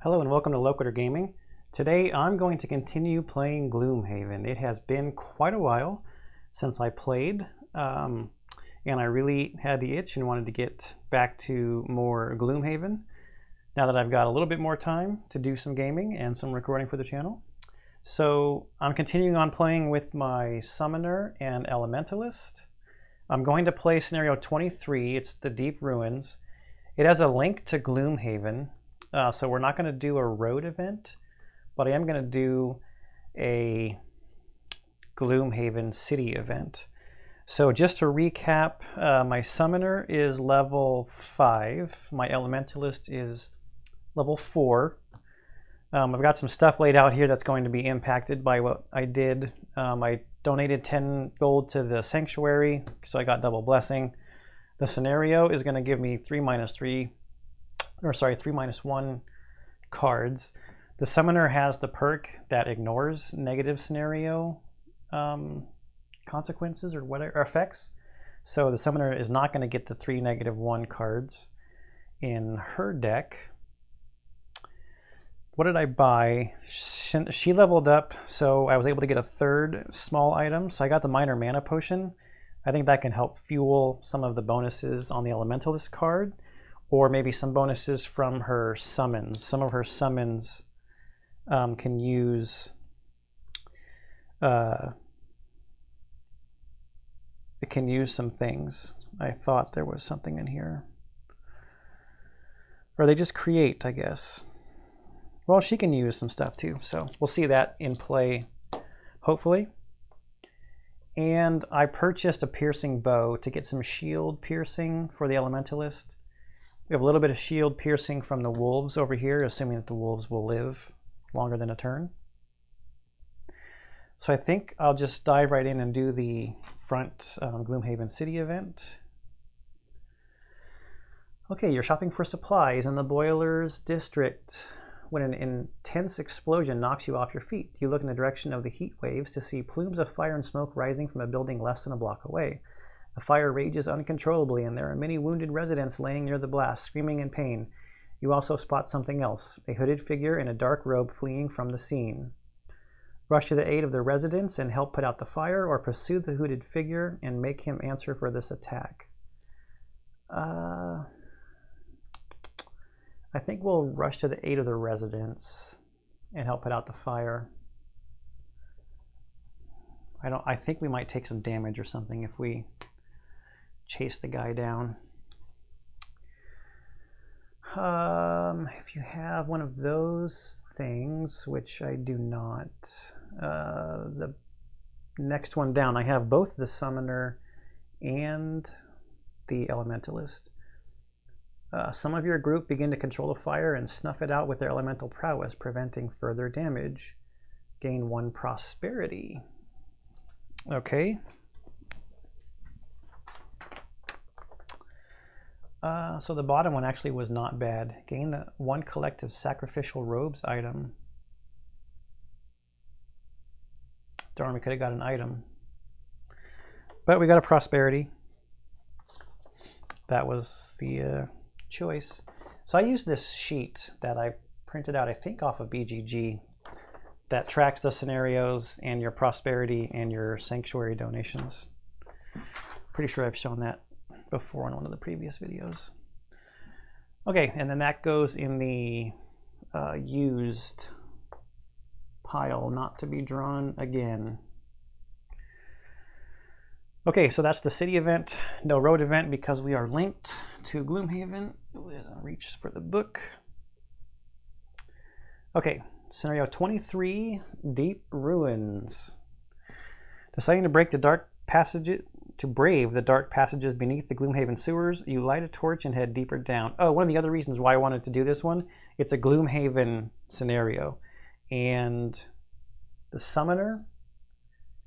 Hello and welcome to Locator Gaming. Today I'm going to continue playing Gloomhaven. It has been quite a while since I played, and I really had the itch and wanted to get back to more Gloomhaven now that I've got a little bit more time to do some gaming and some recording for the channel. So I'm continuing on playing with my Summoner and Elementalist. I'm going to play scenario 23. It's the Deep Ruins. It has a link to Gloomhaven. So we're not going to do a road event, but I am going to do a Gloomhaven city event. So just to recap, my Summoner is level 5. My Elementalist is level 4. I've got some stuff laid out here that's going to be impacted by what I did. I donated 10 gold to the Sanctuary, so I got double blessing. The scenario is going to give me 3 minus 1 cards. The Summoner has the perk that ignores negative scenario consequences or whatever effects. So the Summoner is not going to get the 3 -1 cards in her deck. What did I buy? She leveled up, so I was able to get a 3rd small item. So I got the Minor Mana Potion. I think that can help fuel some of the bonuses on the Elementalist card, or maybe some bonuses from her summons. Some of her summons can use it can use some things. I thought there was something in here. Or they just create, I guess. Well, she can use some stuff too, so we'll see that in play, hopefully. And I purchased a piercing bow to get some shield piercing for the Elementalist. We have a little bit of shield piercing from the wolves over here, assuming that the wolves will live longer than a turn. So I think I'll just dive right in and do the front Gloomhaven city event. Okay, you're shopping for supplies in the Boilers District. When an intense explosion knocks you off your feet, you look in the direction of the heat waves to see plumes of fire and smoke rising from a building less than a block away. The fire rages uncontrollably, and there are many wounded residents laying near the blast, screaming in pain. You also spot something else, a hooded figure in a dark robe fleeing from the scene. Rush to the aid of the residents and help put out the fire, or pursue the hooded figure and make him answer for this attack. I think we'll rush to the aid of the residents and help put out the fire. I think we might take some damage or something if we chase the guy down. If you have one of those things, which I do not, the next one down, I have both the Summoner and the Elementalist. Some of your group begin to control the fire and snuff it out with their elemental prowess, preventing further damage. Gain 1 prosperity. Okay. So the bottom one actually was not bad. Gain the 1 collective sacrificial robes item. Darn, we could have got an item. But we got a prosperity. That was the choice. So I used this sheet that I printed out, I think off of BGG, that tracks the scenarios and your prosperity and your sanctuary donations. Pretty sure I've shown that before in one of the previous videos. Okay, and then that goes in the used pile, not to be drawn again. Okay, so that's the city event. No road event because we are linked to Gloomhaven. Reach for the book. Okay, scenario 23, Deep Ruins. Deciding to brave the dark passages beneath the Gloomhaven sewers, you light a torch and head deeper down. Oh, one of the other reasons why I wanted to do this one, it's a Gloomhaven scenario. And the Summoner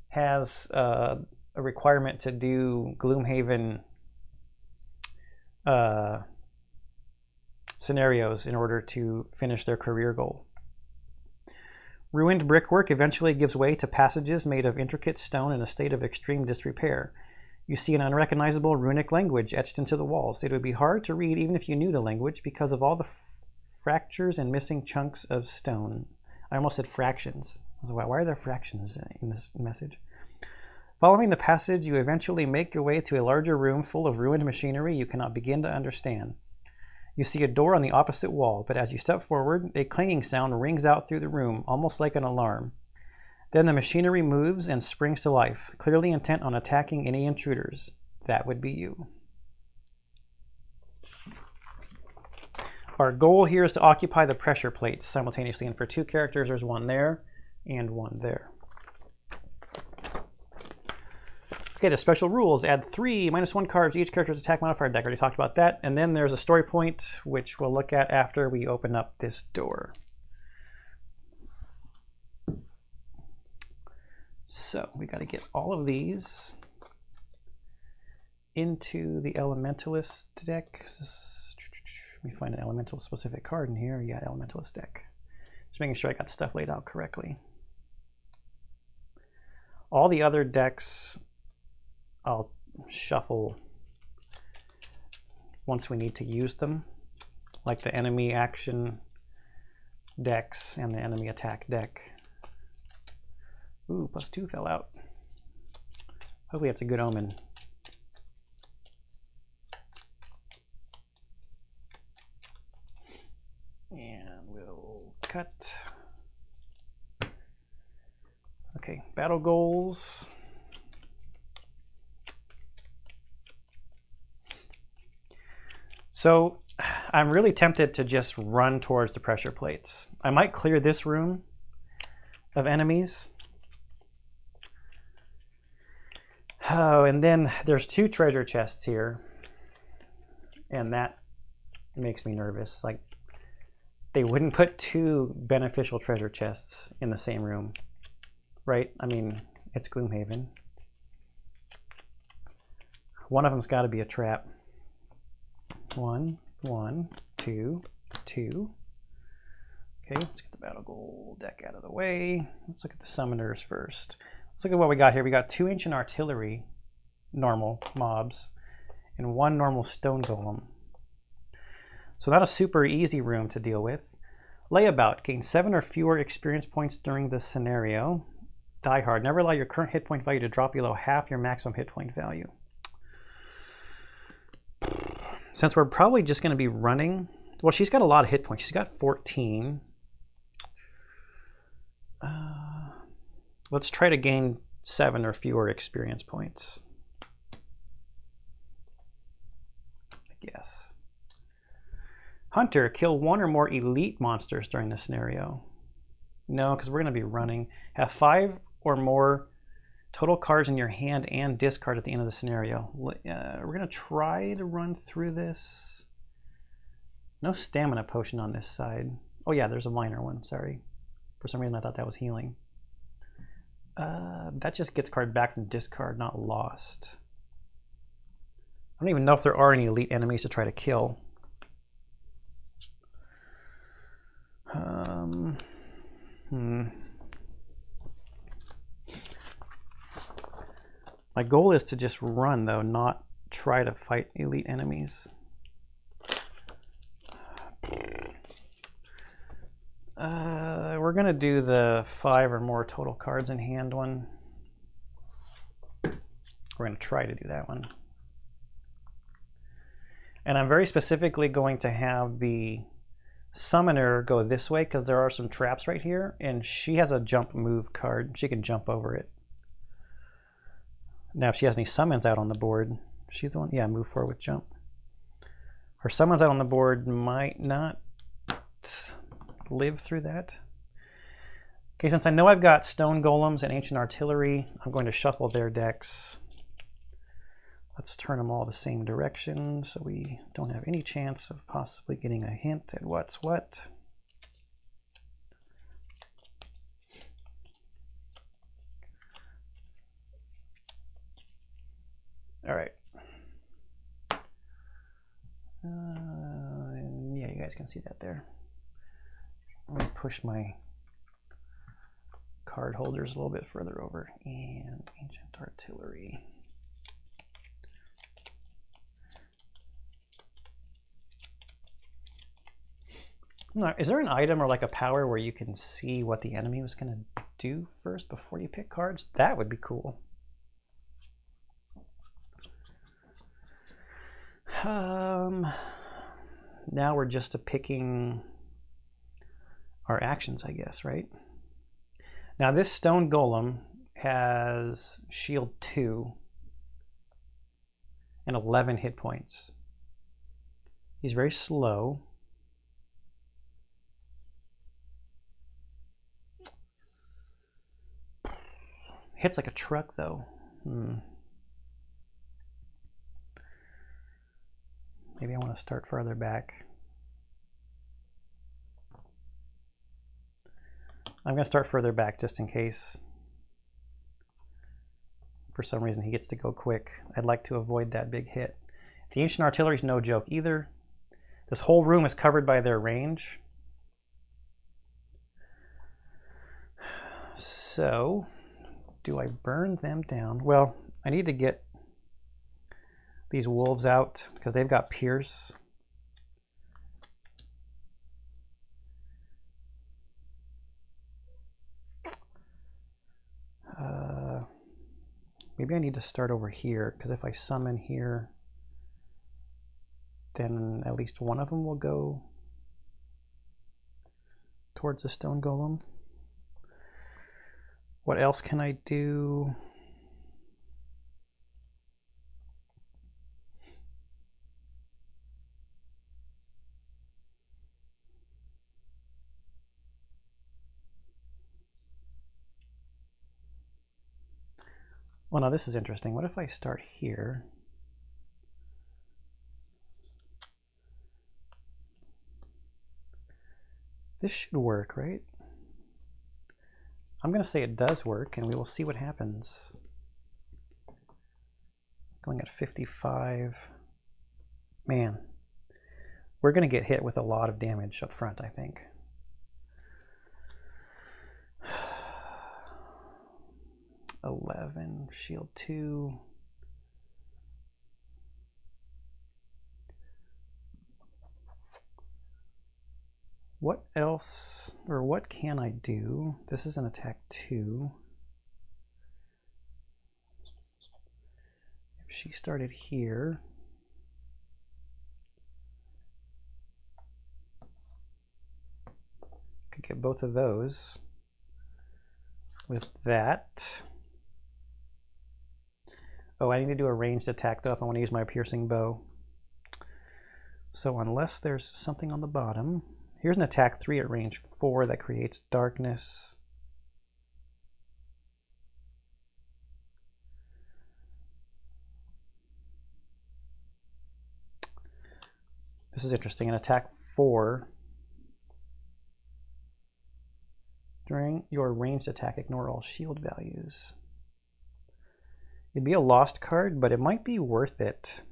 has a requirement to do Gloomhaven scenarios in order to finish their career goal. Ruined brickwork eventually gives way to passages made of intricate stone in a state of extreme disrepair. You see an unrecognizable runic language etched into the walls. It would be hard to read even if you knew the language because of all the fractures and missing chunks of stone. I almost said fractions. I was like, why are there fractions in this message? Following the passage, you eventually make your way to a larger room full of ruined machinery you cannot begin to understand. You see a door on the opposite wall, but as you step forward, a clanging sound rings out through the room, almost like an alarm. Then the machinery moves and springs to life, clearly intent on attacking any intruders. That would be you. Our goal here is to occupy the pressure plates simultaneously, and for 2 characters, there's one there and one there. Okay, the special rules. Add 3 -1 cards to each character's attack modifier deck. I already talked about that. And then there's a story point, which we'll look at after we open up this door. So we got to get all of these into the Elementalist deck. Let me find an Elemental specific card in here. Yeah, Elementalist deck. Just making sure I got the stuff laid out correctly. All the other decks I'll shuffle once we need to use them, like the enemy action decks and the enemy attack deck. Ooh, +2 fell out. Hopefully that's a good omen. And we'll cut. Okay, battle goals. So I'm really tempted to just run towards the pressure plates. I might clear this room of enemies. Oh, and then there's 2 treasure chests here. And that makes me nervous. Like, they wouldn't put 2 beneficial treasure chests in the same room, right? I mean, it's Gloomhaven. One of them's got to be a trap. 1, 1, 2, 2. Okay, let's get the battle goal deck out of the way. Let's look at the summoners first. Let's look at what we got here. We got 2 ancient artillery normal mobs and 1 normal stone golem. So not a super easy room to deal with. Layabout, gain 7 or fewer experience points during this scenario. Die hard, never allow your current hit point value to drop below half your maximum hit point value. Since we're probably just going to be running, well, she's got a lot of hit points. She's got 14. Let's try to gain 7 or fewer experience points. I guess. Hunter, kill 1 or more elite monsters during this scenario. No, because we're going to be running. Have 5 or more total cards in your hand and discard at the end of the scenario. We're going to try to run through this. No stamina potion on this side. Oh yeah, there's a minor one, sorry. For some reason I thought that was healing. That just gets card back from discard, not lost. I don't even know if there are any elite enemies to try to kill. My goal is to just run, though, not try to fight elite enemies. We're going to do the 5 or more total cards in hand one. We're going to try to do that one. And I'm very specifically going to have the summoner go this way because there are some traps right here, and she has a jump move card. She can jump over it. Now, if she has any summons out on the board, she's the one, yeah, move forward with jump. Her summons out on the board might not live through that. Okay, since I know I've got stone golems and ancient artillery, I'm going to shuffle their decks. Let's turn them all the same direction so we don't have any chance of possibly getting a hint at what's what. All right. Yeah, you guys can see that there. Let me push my card holders a little bit further over. And ancient artillery. Is there an item or like a power where you can see what the enemy was going to do first before you pick cards? That would be cool. Now we're just picking our actions, I guess, right? Now this stone golem has shield 2 and 11 hit points. He's very slow. Hits like a truck though. Maybe I want to start further back. I'm going to start further back just in case for some reason he gets to go quick. I'd like to avoid that big hit. The ancient artillery is no joke either. This whole room is covered by their range. So, do I burn them down? Well, I need to get these wolves out because they've got pierce. Maybe I need to start over here because if I summon here, then at least one of them will go towards the stone golem. What else can I do? Well, now this is interesting. What if I start here? This should work, right? I'm going to say it does work, and we will see what happens. Going at 55. Man, we're going to get hit with a lot of damage up front, I think. $11, shield 2. What else, or what can I do? This is an attack 2. If she started here, could get both of those with that. Oh, I need to do a ranged attack though if I want to use my piercing bow. So unless there's something on the bottom, here's an attack 3 at range 4 that creates darkness. This is interesting. An attack 4. During your ranged attack, ignore all shield values. It'd be a lost card, but it might be worth it.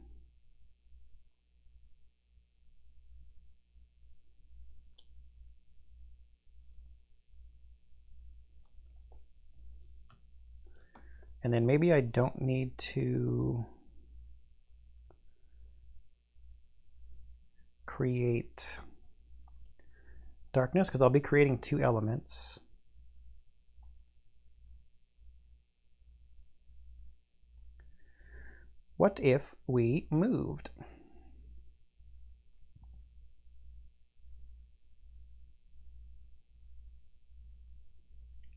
And then maybe I don't need to create darkness because I'll be creating 2 elements. What if we moved?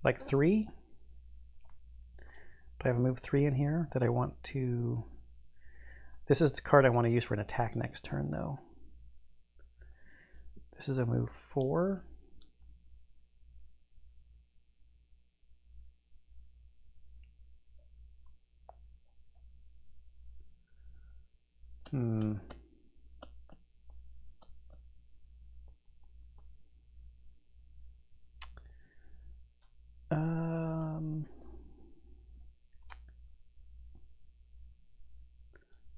Like 3? Do I have a move 3 in here that I want to... This is the card I want to use for an attack next turn, though. This is a move 4.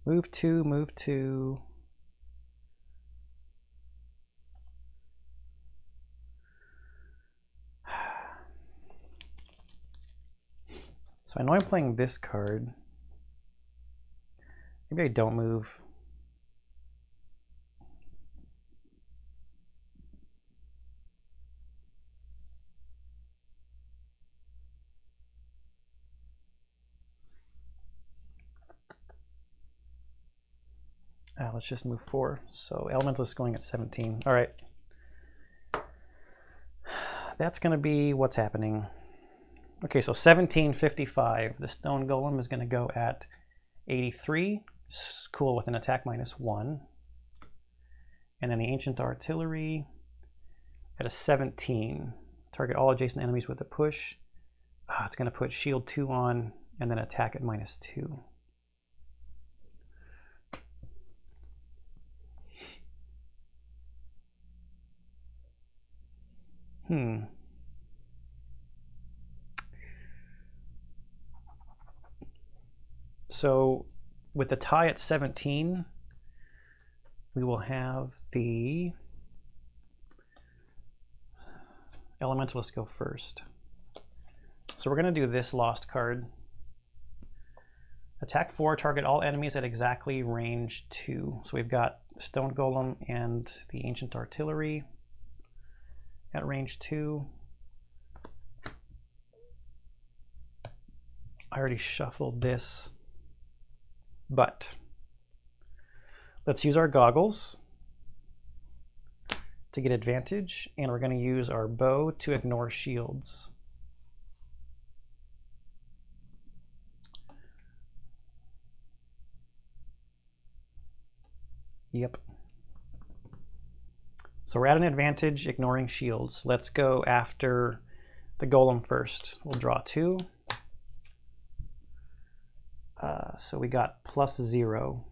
Move 2, move 2. So I know I'm playing this card. Maybe I don't move. Let's just move 4. So Elemental is going at 17. All right. That's going to be what's happening. Okay, so 1755. The Stone Golem is going to go at 83. Cool, with an attack -1. And then the Ancient Artillery at a 17. Target all adjacent enemies with a push. It's going to put shield 2 on and then attack at -2. So with the tie at 17, we will have the Elementalist go first. So we're going to do this lost card. Attack 4, target all enemies at exactly range 2. So we've got Stone Golem and the Ancient Artillery at range 2. I already shuffled this, but let's use our goggles to get advantage, and we're going to use our bow to ignore shields. Yep. So we're at an advantage ignoring shields. Let's go after the Golem first. We'll draw 2. So we got +0.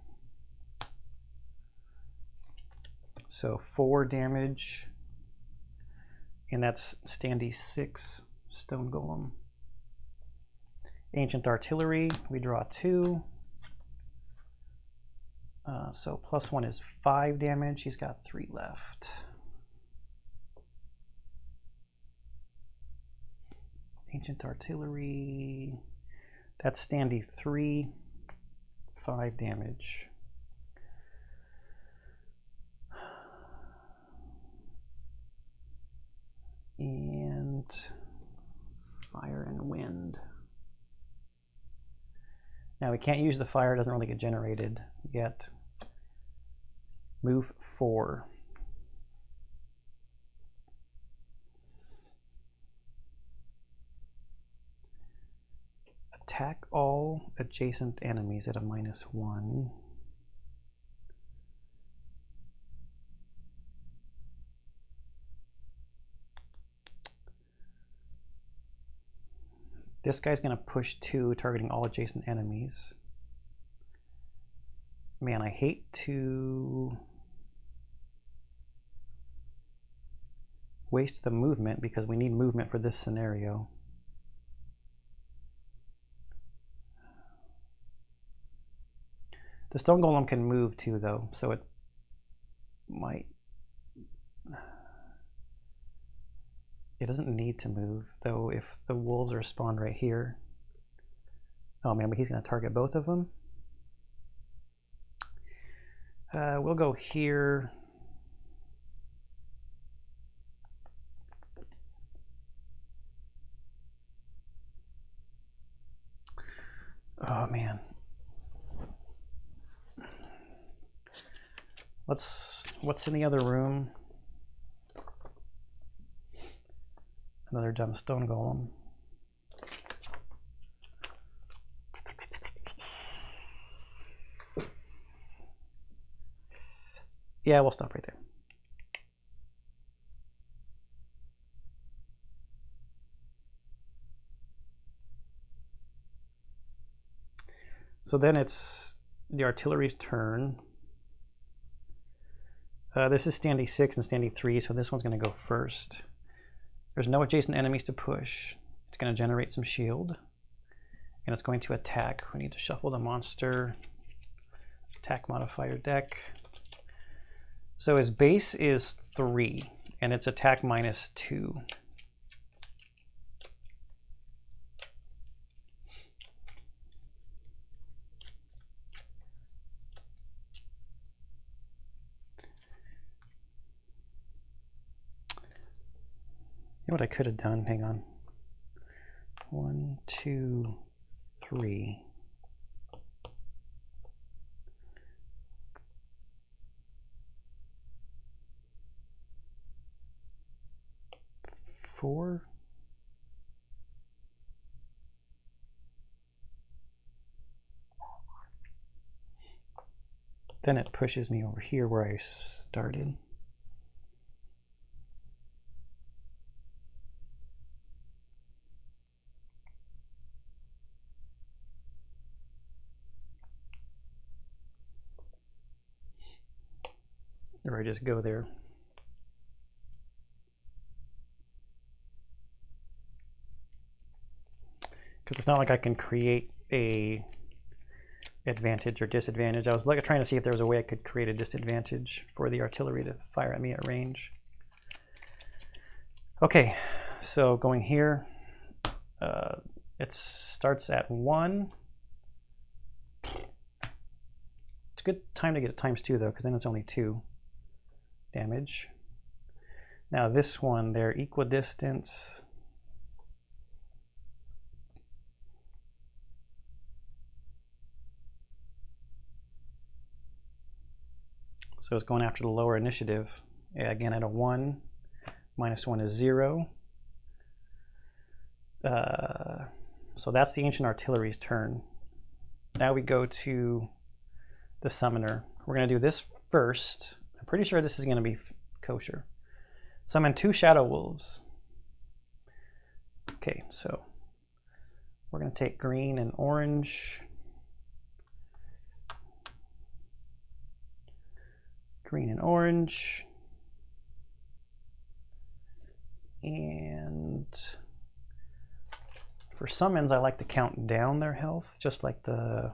So 4 damage. And that's standy 6 Stone Golem. Ancient Artillery, we draw 2. So +1 is 5 damage. He's got 3 left. Ancient Artillery, that's standy 3, 5 damage. And Fire and Wind. Now we can't use the fire, it doesn't really get generated yet. Move 4. Attack all adjacent enemies at a -1. This guy's going to push 2, targeting all adjacent enemies. Man, I hate to waste the movement because we need movement for this scenario. The Stone Golem can move too, though, so it might... It doesn't need to move, though, if the wolves are spawned right here. Oh man, but he's going to target both of them. We'll go here. Oh man. What's in the other room? Another dumb Stone Golem. Yeah, we'll stop right there. So then it's the artillery's turn. This is standy 6 and standy 3, so this one's going to go first. There's no adjacent enemies to push. It's going to generate some shield, and it's going to attack. We need to shuffle the monster. Attack modifier deck. So his base is 3, and it's attack -2. You know what I could have done? Hang on. 1, 2, 3. 4. Then it pushes me over here where I started. Or I just go there. Because it's not like I can create a advantage or disadvantage. I was trying to see if there was a way I could create a disadvantage for the artillery to fire at me at range. Okay, so going here, it starts at 1. It's a good time to get it ×2 though, because then it's only 2 damage. Now this one, they're equidistance. So it's going after the lower initiative. Yeah, again, at a 1, -1 is 0. So that's the Ancient Artillery's turn. Now we go to the Summoner. We're going to do this first. I'm pretty sure this is going to be kosher. Summon 2 Shadow Wolves. Okay, so we're going to take green and orange. Green and orange. And for summons, I like to count down their health, just like the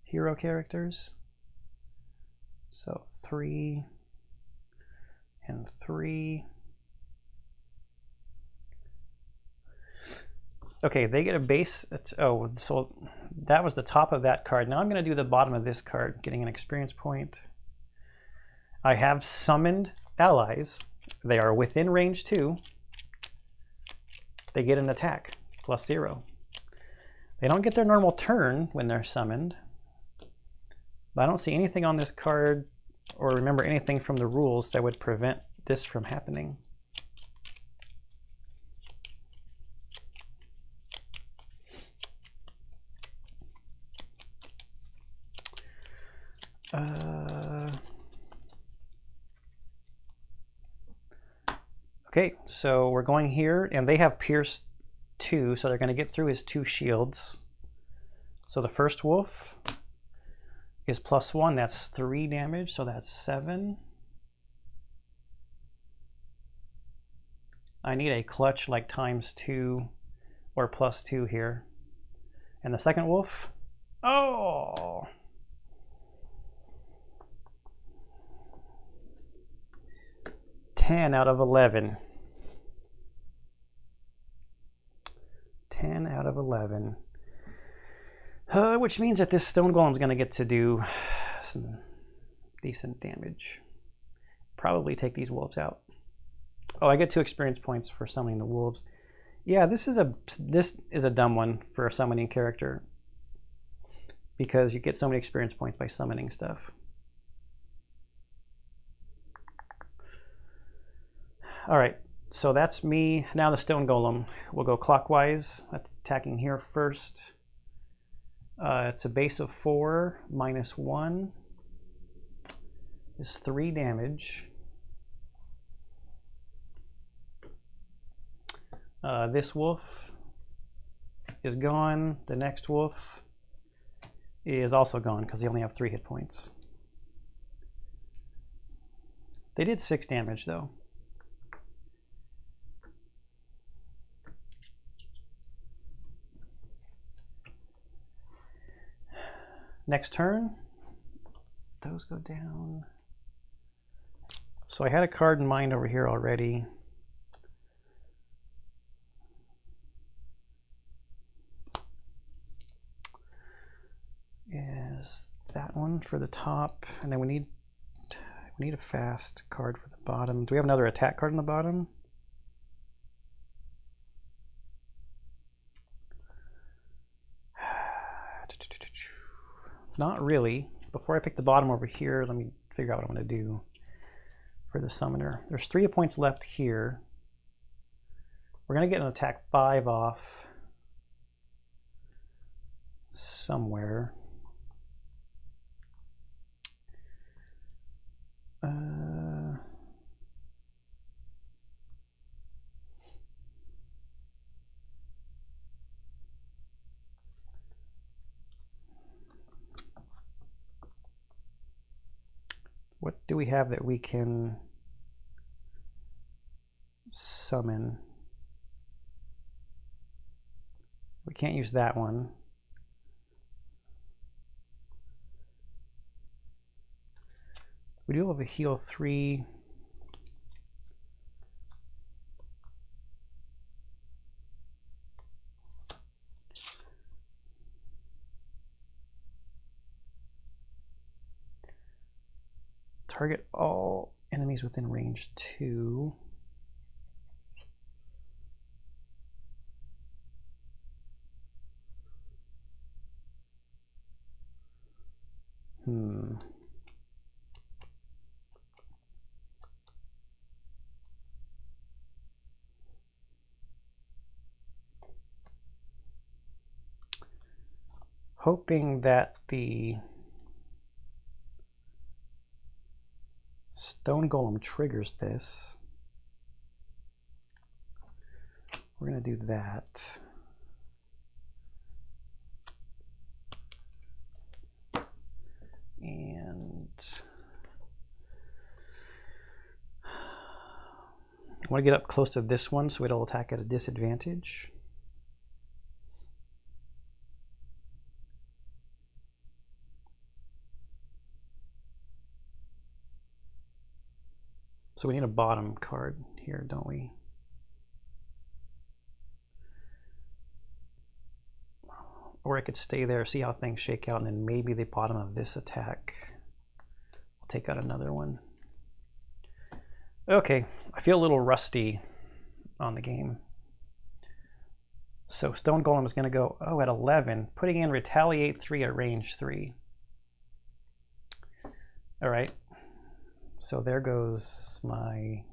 hero characters. So 3 and 3. Okay, they get a base. Oh, so that was the top of that card. Now I'm going to do the bottom of this card, getting an experience point. I have summoned allies. They are within range 2. They get an attack, +0. They don't get their normal turn when they're summoned. But I don't see anything on this card or remember anything from the rules that would prevent this from happening. Okay, so we're going here, and they have Pierce 2, so they're going to get through his 2 shields. So the first wolf is +1, that's 3 damage, so that's 7. I need a clutch like ×2 or +2 here. And the second wolf, oh! Ten out of 11. 10 out of 11. Which means that this stone golem is going to get to do some decent damage. Probably take these wolves out. Oh, I get 2 experience points for summoning the wolves. Yeah, this is a dumb one for a summoning character, because you get so many experience points by summoning stuff. All right, so that's me. Now the stone golem. We'll go clockwise, attacking here first. It's a base of 4, -1 is 3 damage. This wolf is gone. The next wolf is also gone because they only have 3 hit points. They did 6 damage though. Next turn, those go down. So I had a card in mind over here already. Is that one for the top, and then we need a fast card for the bottom. Do we have another attack card on the bottom? Not really. Before I pick the bottom over here, let me figure out what I'm going to do for the summoner. There's 3 points left here. We're going to get an attack 5 off somewhere. What do we have that we can summon? We can't use that one. We do have a heal 3. Target all enemies within range 2. Hoping that the Stone Golem triggers this. We're going to do that. And I want to get up close to this one so it'll attack at a disadvantage. So we need a bottom card here, don't we? Or I could stay there, see how things shake out, and then maybe the bottom of this attack will take out another one. Okay, I feel a little rusty on the game. So Stone Golem is going to go, at 11, putting in Retaliate 3 at range 3. All right. So there goes my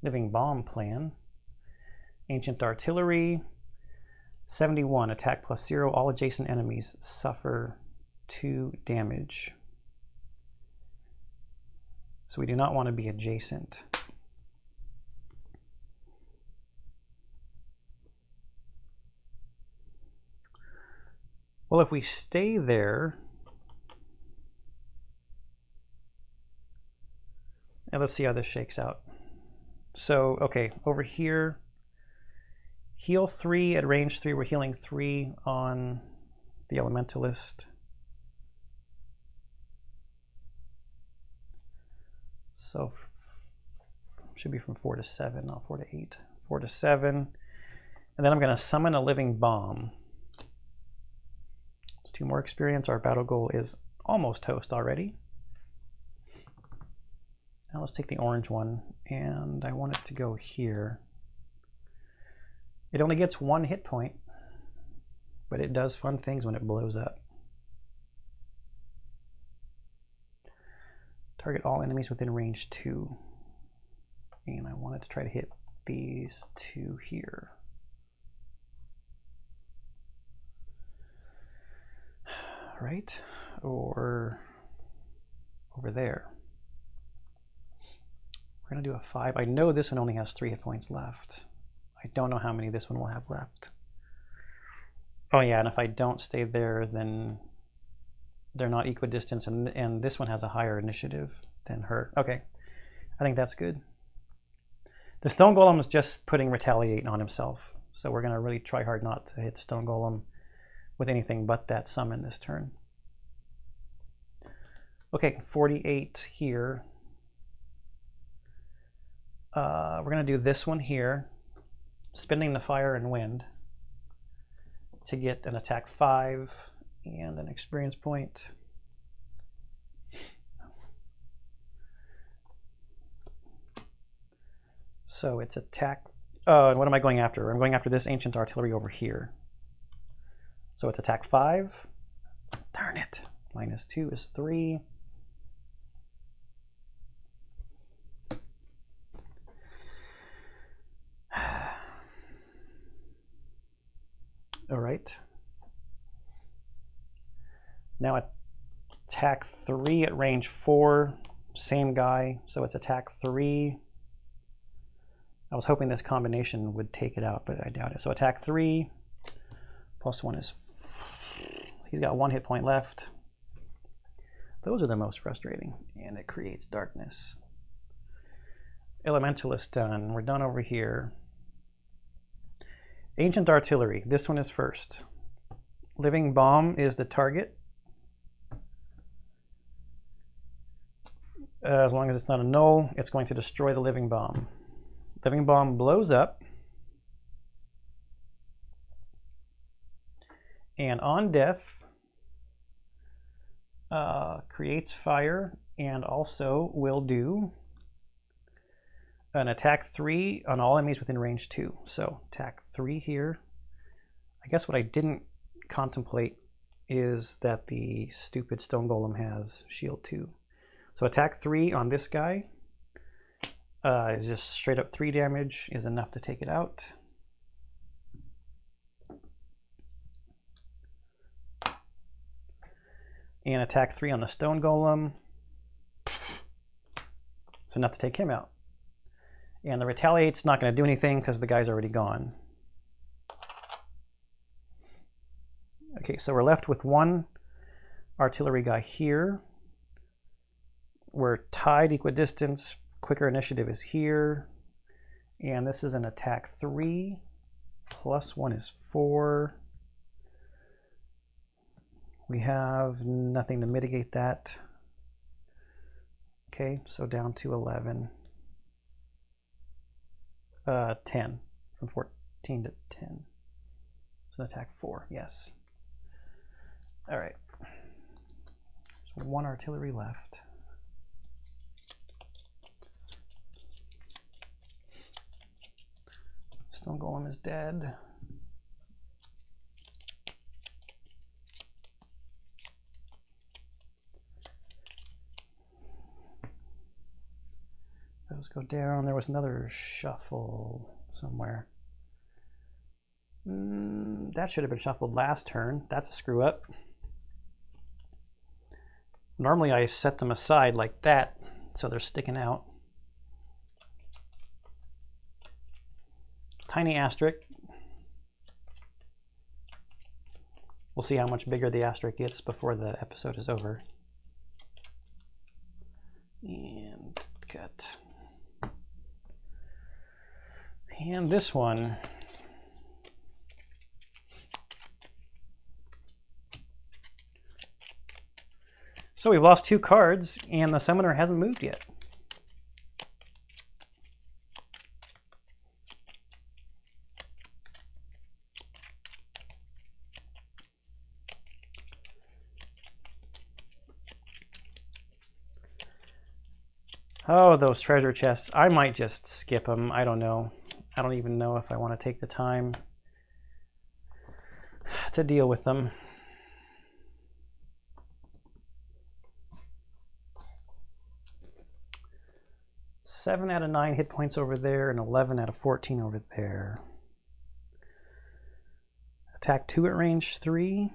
Living Bomb plan. Ancient Artillery, 71, attack +0, all adjacent enemies suffer 2 damage. So we do not want to be adjacent. Well, if we stay there, and let's see how this shakes out. So, okay, over here, heal 3 at range 3. We're healing 3 on the Elementalist. So, should be from 4 to 7, not 4 to 8. 4 to 7. And then I'm going to summon a Living Bomb. It's 2 more experience. Our battle goal is almost toast already. Now let's take the orange one, and I want it to go here. It only gets 1 hit point, but it does fun things when it blows up. Target all enemies within range 2. And I wanted to try to hit these 2 here. Right? Or over there. We're going to do a 5. I know this one only has 3 hit points left. I don't know how many this one will have left. Oh yeah, and if I don't stay there, then they're not equidistant, and this one has a higher initiative than her. Okay, I think that's good. The Stone Golem is just putting Retaliate on himself, so we're going to really try hard not to hit Stone Golem with anything but that summon this turn. Okay, 48 here. We're going to do this one here, spending the Fire and Wind to get an attack 5 and an experience point. So it's attack. And what am I going after? I'm going after this Ancient Artillery over here. So it's attack 5. Darn it. -2 is 3. All right. Now attack 3 at range 4. Same guy, so it's attack 3. I was hoping this combination would take it out, but I doubt it. So attack 3, +1 is... He's got 1 hit point left. Those are the most frustrating, and it creates darkness. Elementalist done. We're done over here. Ancient Artillery. This one is first. Living Bomb is the target. As long as it's not a null, it's going to destroy the Living Bomb. Living Bomb blows up. And on death, creates fire and also will do an attack 3 on all enemies within range 2. So attack 3 here. I guess what I didn't contemplate is that the stupid stone golem has shield 2. So attack 3 on this guy is just straight up 3 damage, is enough to take it out. And attack 3 on the stone golem. It's enough to take him out. And the retaliate's not going to do anything because the guy's already gone. Okay, so we're left with 1 artillery guy here. We're tied equidistance. Quicker initiative is here. And this is an attack 3. +1 is 4. We have nothing to mitigate that. Okay, so down to 11. 10. From 14 to 10. So attack 4, yes. All right. So 1 artillery left. Stone Golem is dead. Those go down. There was another shuffle somewhere. That should have been shuffled last turn. That's a screw up. Normally I set them aside like that so they're sticking out. Tiny asterisk. We'll see how much bigger the asterisk gets before the episode is over. And cut. And this one. So we've lost 2 cards and the summoner hasn't moved yet. Oh, those treasure chests. I might just skip them. I don't know. I don't even know if I want to take the time to deal with them. Seven out of 9 hit points over there and 11 out of 14 over there. Attack 2 at range 3.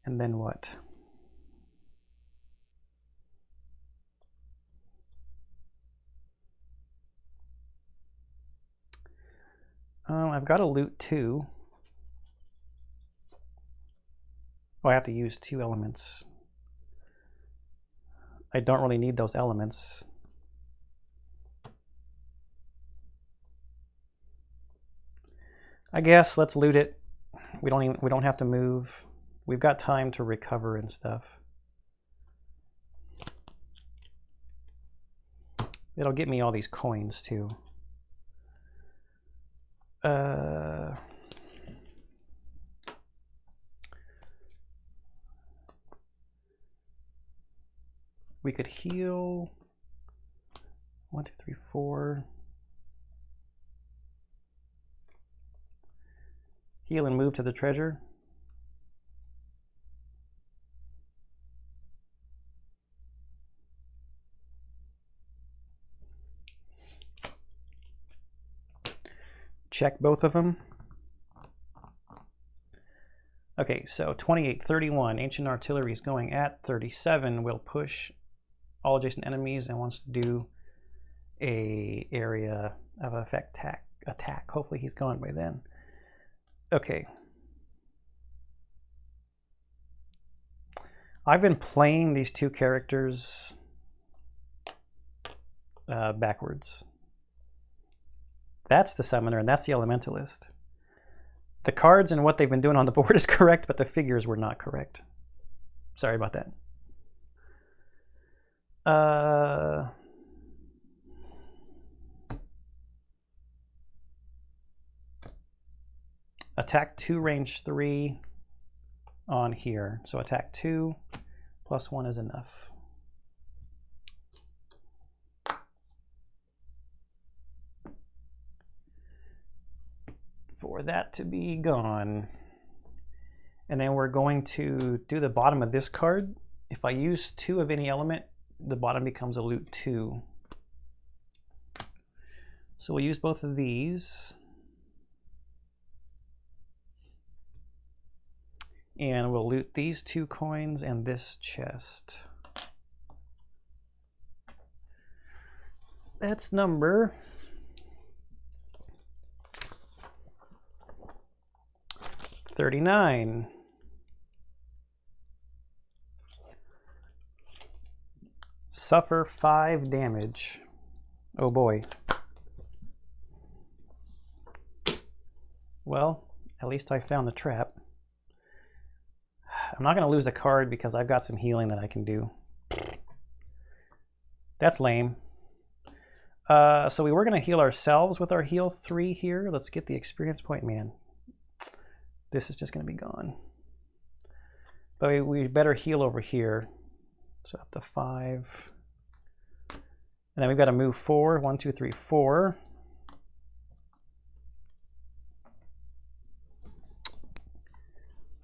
And then what? I've got to loot 2. Oh, I have to use 2 elements. I don't really need those elements. I guess let's loot it. We don't have to move. We've got time to recover and stuff. It'll get me all these coins too. We could heal 1, 2, 3, 4. Heal and move to the treasure. check both of them. Okay, so 28, 31. Ancient Artillery is going at 37. Will push all adjacent enemies and wants to do a area of effect attack. Hopefully he's gone by then. Okay. I've been playing these two characters backwards. That's the Summoner and that's the Elementalist. The cards and what they've been doing on the board is correct, but the figures were not correct. Sorry about that. Attack 2, range 3 on here. So attack 2 plus 1 is enough. For that to be gone. And then we're going to do the bottom of this card. If I use 2 of any element, the bottom becomes a loot 2. So we'll use both of these. And we'll loot these 2 coins and this chest. That's number 39. Suffer 5 damage. Oh boy. Well, at least I found the trap. I'm not going to lose a card because I've got some healing that I can do. That's lame. So we were going to heal ourselves with our heal 3 here. Let's get the experience point, man. This is just going to be gone. But we better heal over here. So up to 5. And then we've got to move 4. 1, 2, 3, 4.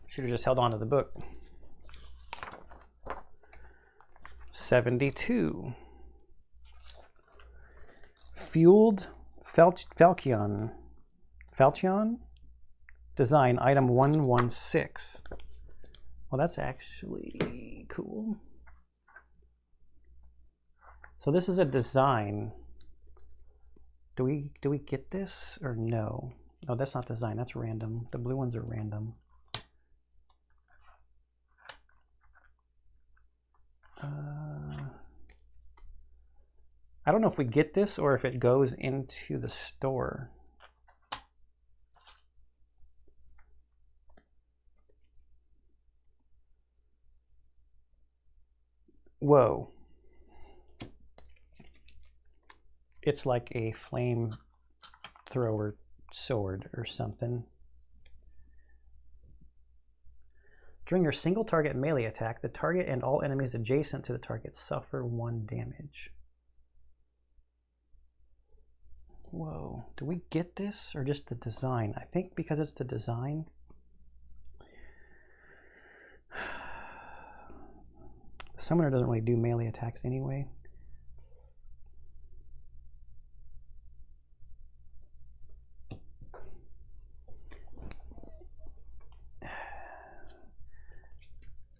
Should have just held on to the book. 72. Fueled Falchion. Falchion? Design item 116. Well, that's actually cool. So this is a design. Do we get this or no? No, that's not design. That's random. The blue ones are random. I don't know if we get this or if it goes into the store. Whoa. It's like a flame thrower sword or something. During your single target melee attack, the target and all enemies adjacent to the target suffer 1 damage. Whoa, do we get this or just the design? I think because it's the design. The Summoner doesn't really do melee attacks anyway.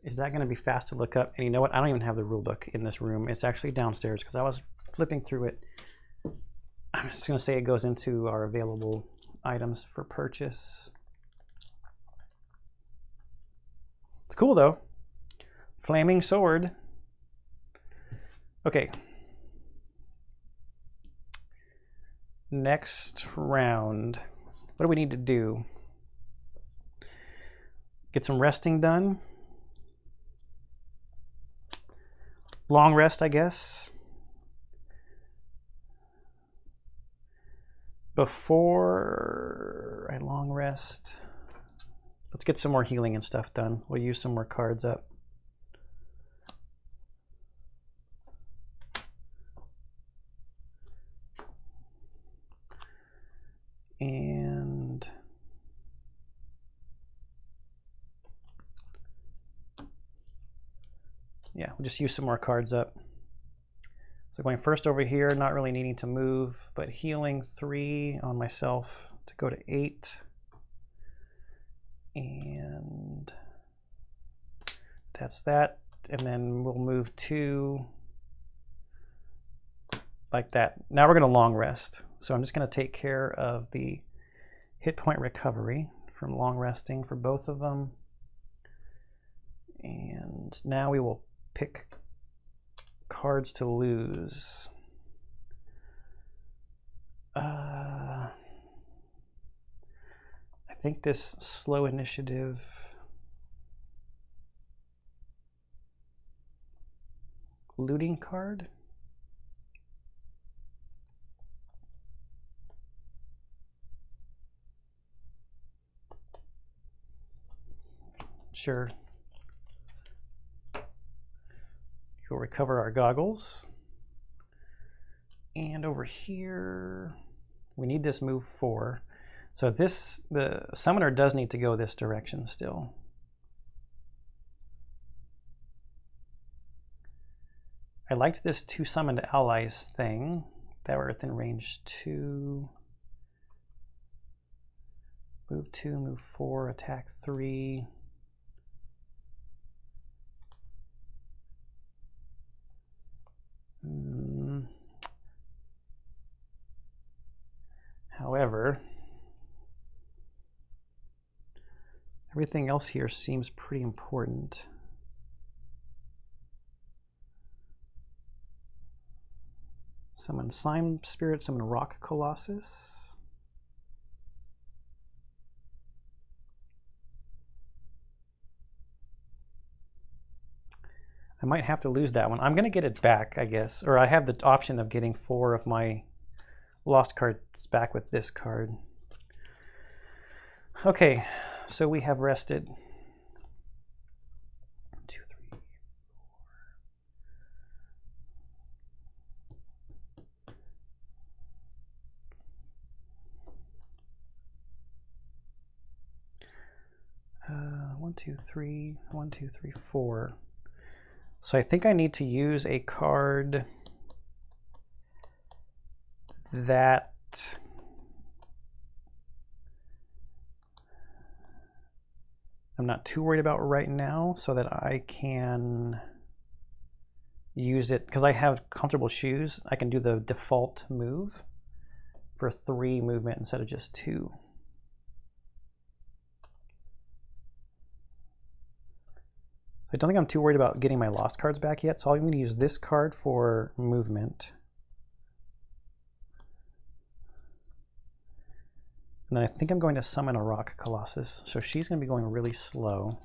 Is that going to be fast to look up? And you know what? I don't even have the rule book in this room. It's actually downstairs because I was flipping through it. I'm just going to say it goes into our available items for purchase. It's cool though. Flaming sword. Okay. Next round. What do we need to do? Get some resting done. Long rest, I guess. Before I long rest, let's get some more healing and stuff done. We'll use some more cards up. And yeah, we'll just use some more cards up. So going first over here, not really needing to move, but healing 3 on myself to go to 8. And that's that. And then we'll move 2 like that. Now we're going to long rest. So I'm just going to take care of the hit point recovery from long resting for both of them. And now we will pick cards to lose. I think this slow initiative looting card. Sure. We'll recover our goggles. And over here, we need this move 4. So this, the summoner does need to go this direction still. I liked this 2 summoned allies thing that were within range 2. Move 2, move 4, attack 3. However, everything else here seems pretty important. Summon Slime Spirit, summon Rock Colossus. I might have to lose that one. I'm going to get it back, I guess. Or I have the option of getting 4 of my lost cards back with this card. Okay, so we have rested. 1, 2, 3, 4. 1, 2, 3, 1, 2, 3, 4. So I think I need to use a card that I'm not too worried about right now, so that I can use it because I have comfortable shoes. I can do the default move for 3 movement instead of just 2. I don't think I'm too worried about getting my lost cards back yet, so I'm going to use this card for movement. And then I think I'm going to summon a Rock Colossus, so she's going to be going really slow.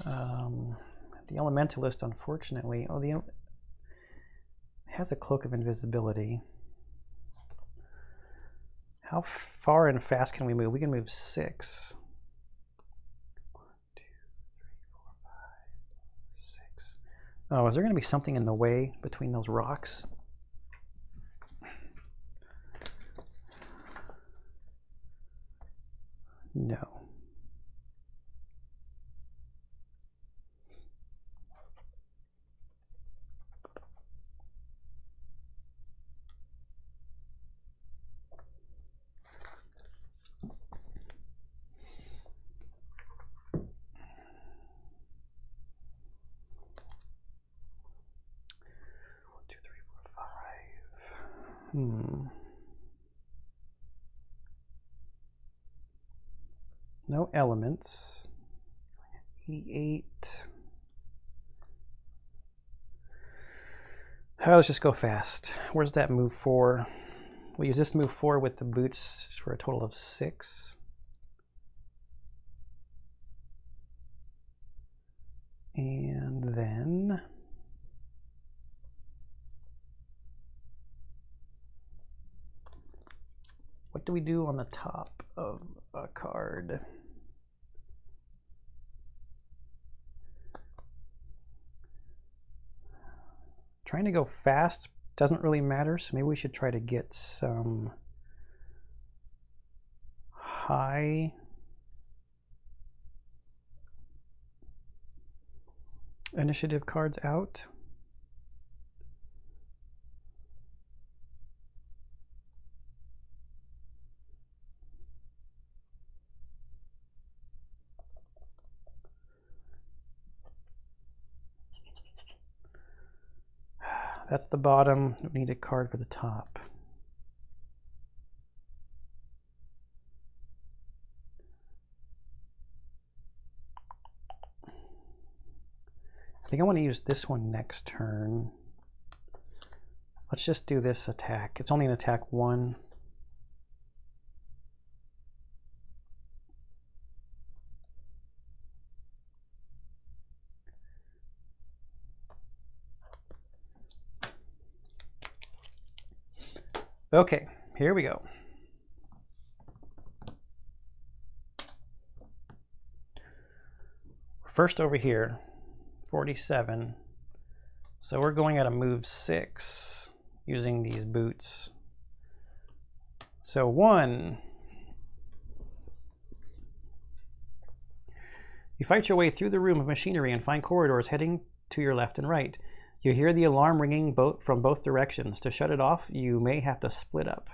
The Elementalist, unfortunately, has a Cloak of Invisibility. How far and fast can we move? We can move 6. 1, 2, 3, 4, 5, 6. Oh, is there going to be something in the way between those rocks? No. No elements. 88. Let's just go fast. Where's that move 4? We'll use this move 4 with the boots for a total of 6. And then what do we do on the top of a card? Trying to go fast doesn't really matter, so maybe we should try to get some high initiative cards out. That's the bottom. We need a card for the top. I think I want to use this one next turn. Let's just do this attack. It's only an attack 1. Okay, here we go. First over here, 47. So we're going at a move 6 using these boots. So 1. You fight your way through the room of machinery and find corridors heading to your left and right. You hear the alarm ringing from both directions. To shut it off, you may have to split up.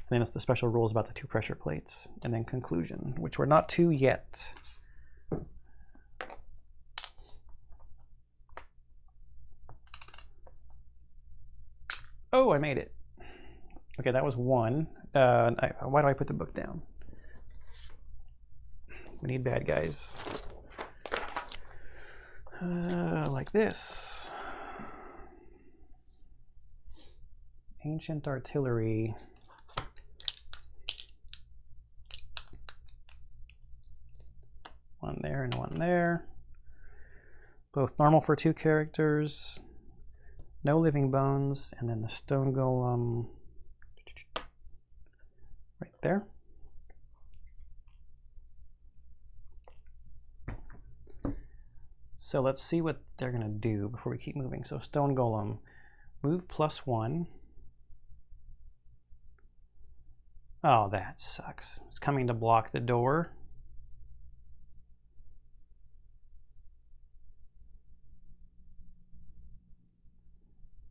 And then it's the special rules about the 2 pressure plates. And then conclusion, which we're not to yet. Oh, I made it. Okay, that was 1. Why do I put the book down? We need bad guys. Like this. Ancient artillery. One there and one there. Both normal for 2 characters. No living bones. And then the stone golem right there. So let's see what they're going to do before we keep moving. So stone golem, move +1. Oh, that sucks. It's coming to block the door.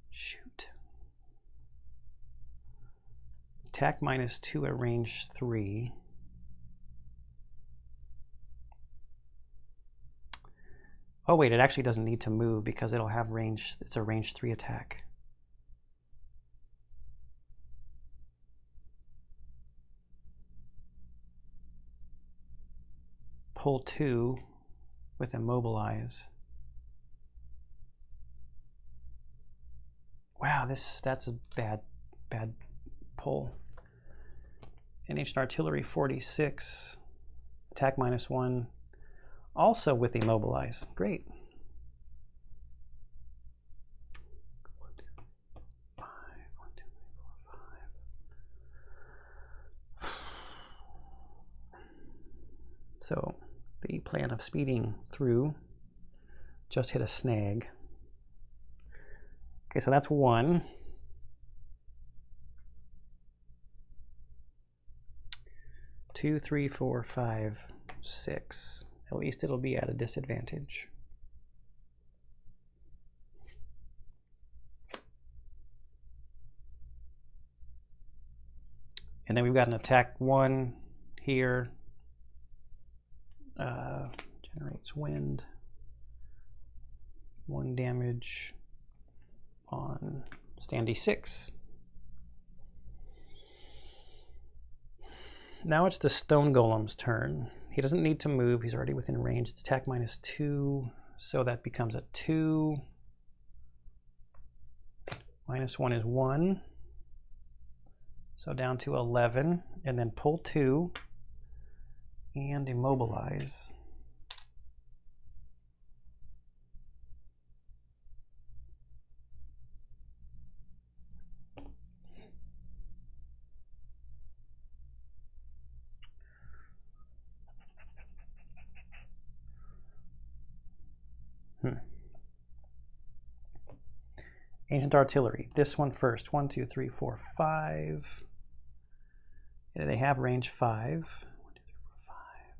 Shoot. Attack -2 at range 3. Oh wait, it actually doesn't need to move because it'll have range, it's a range 3 attack. Pull 2 with immobilize. Wow, that's a bad pull. And ancient artillery 46, attack -1. Also with immobilize. Great. 1, 2, 3, 4, 5. 1, 2, 3, 4, 5. So the plan of speeding through just hit a snag. Okay, so that's 1. Two, 3, 4, 5, 6. At least it'll be at a disadvantage. And then we've got an attack 1 here. Generates wind. 1 damage on standy 6. Now it's the stone golem's turn. He doesn't need to move. He's already within range. It's attack -2, so that becomes a 2. -1 is 1. So down to 11, and then pull 2 and immobilize. Ancient artillery. This one first. 1, 2, 3, 4, 5. Yeah, they have range 5. 1, 2, 3, 4, 5.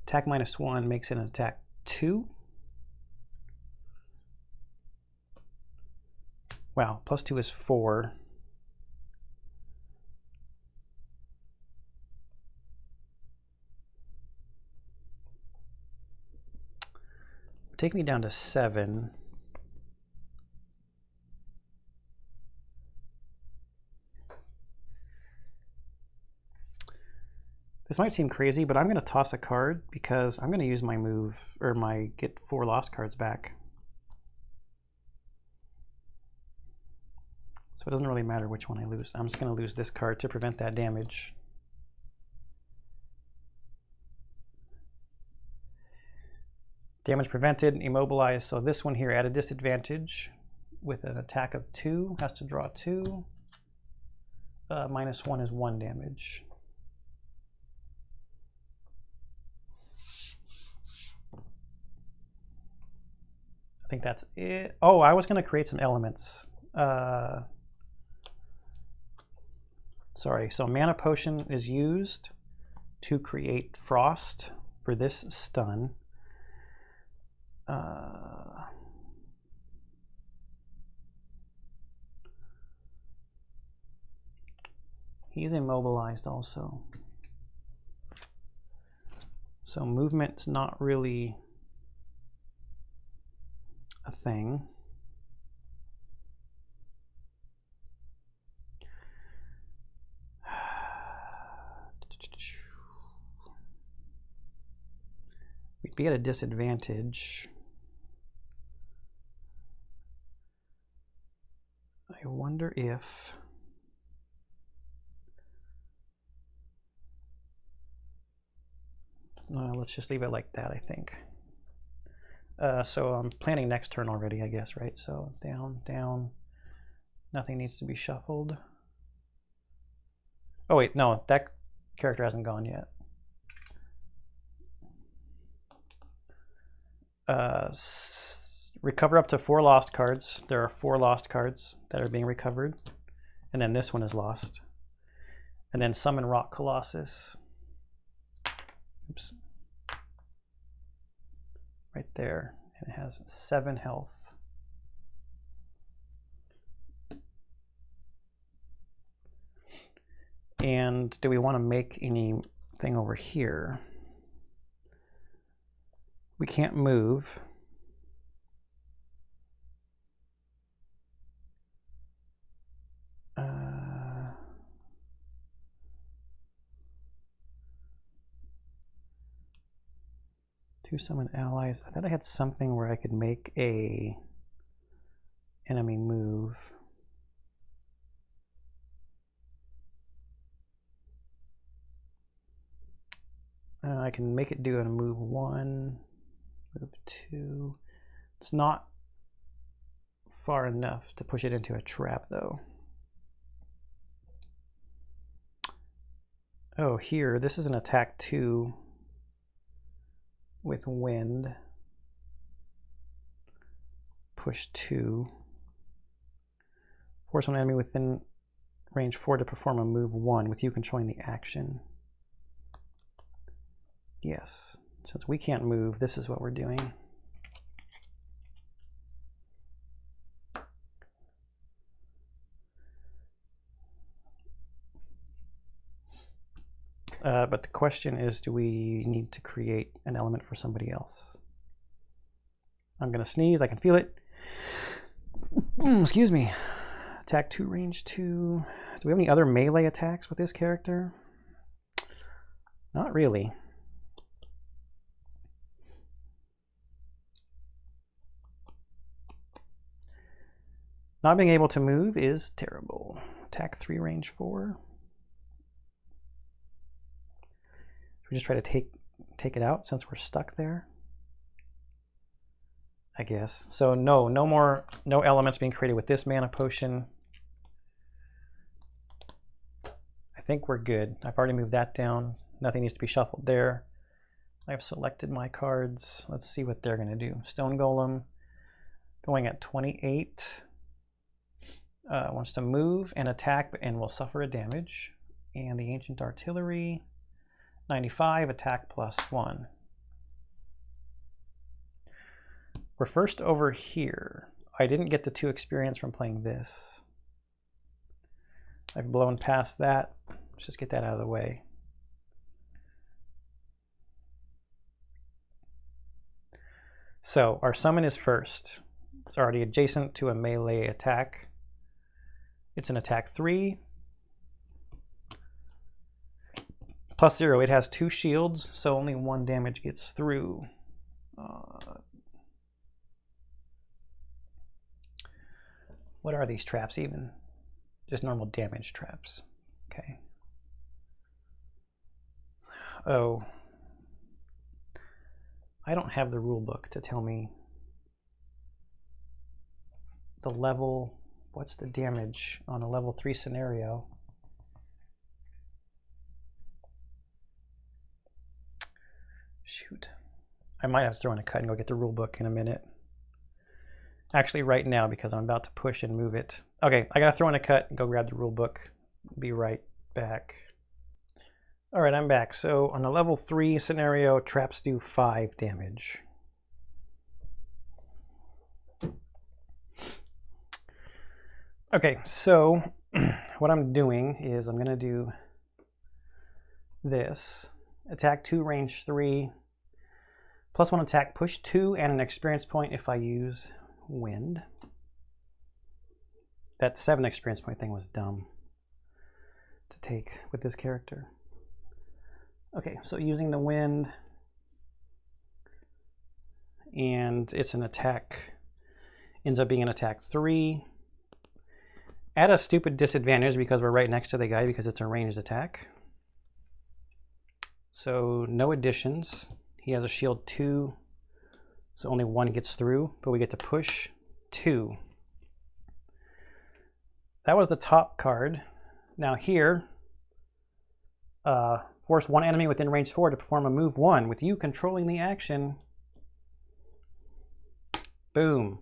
Attack -1 makes it an attack 2. Wow, +2 is 4. take me down to 7. This might seem crazy, but I'm going to toss a card because I'm going to use my move, or my get 4 lost cards back. So it doesn't really matter which one I lose. I'm just going to lose this card to prevent that damage. Damage prevented, immobilized. So this one here at a disadvantage with an attack of 2, has to draw 2. -1 is 1 damage. I think that's it. Oh, I was going to create some elements. Sorry, so Mana Potion is used to create Frost for this stun. He's immobilized also. So movement's not really a thing. We'd be at a disadvantage. I wonder if let's just leave it like that, I think. So I'm planning next turn already, I guess, right? So down, down. Nothing needs to be shuffled. Oh wait, no, that character hasn't gone yet. Recover up to 4 lost cards. There are 4 lost cards that are being recovered. And then this one is lost. And then summon Rock Colossus. Oops. Right there. And it has 7 health. And do we want to make anything over here? We can't move. Two summon allies. I thought I had something where I could make a enemy move. I can make it do a move 1, move 2. It's not far enough to push it into a trap though. Oh, here, this is an attack 2 with wind. Push 2. Force one enemy within range 4 to perform a move 1 with you controlling the action. Yes, since we can't move, this is what we're doing. But the question is, do we need to create an element for somebody else? I'm gonna sneeze, I can feel it. Excuse me. Attack 2, range 2. Do we have any other melee attacks with this character? Not really. Not being able to move is terrible. Attack 3, range 4. Should we just try to take it out since we're stuck there? I guess. So no elements being created with this mana potion. I think we're good. I've already moved that down. Nothing needs to be shuffled there. I've selected my cards. Let's see what they're gonna do. Stone Golem going at 28. Wants to move and attack and will suffer a damage. And the Ancient Artillery, 95, attack +1. We're first over here. I didn't get the 2 experience from playing this. I've blown past that. Let's just get that out of the way. So our summon is first. It's already adjacent to a melee attack. It's an attack 3. +0, it has 2 shields, so only 1 damage gets through. What are these traps even? Just normal damage traps. Okay. Oh. I don't have the rule book to tell me the level, what's the damage on a level 3 scenario. Shoot. I might have to throw in a cut and go get the rule book in a minute. Actually, right now, because I'm about to push and move it. Okay, I gotta throw in a cut and go grab the rule book. Be right back. All right, I'm back. So on a level 3 scenario, traps do 5 damage. Okay, so what I'm doing is I'm gonna do this. Attack 2, range 3, +1 attack, push 2, and an experience point if I use wind. That 7 experience point thing was dumb to take with this character. Okay, so using the wind, and it's an attack, ends up being an attack 3. At a stupid disadvantage because we're right next to the guy because it's a ranged attack. So no additions. He has a shield 2, so only 1 gets through, but we get to push 2. That was the top card. Now here, force 1 enemy within range 4 to perform a move 1 with you controlling the action. Boom.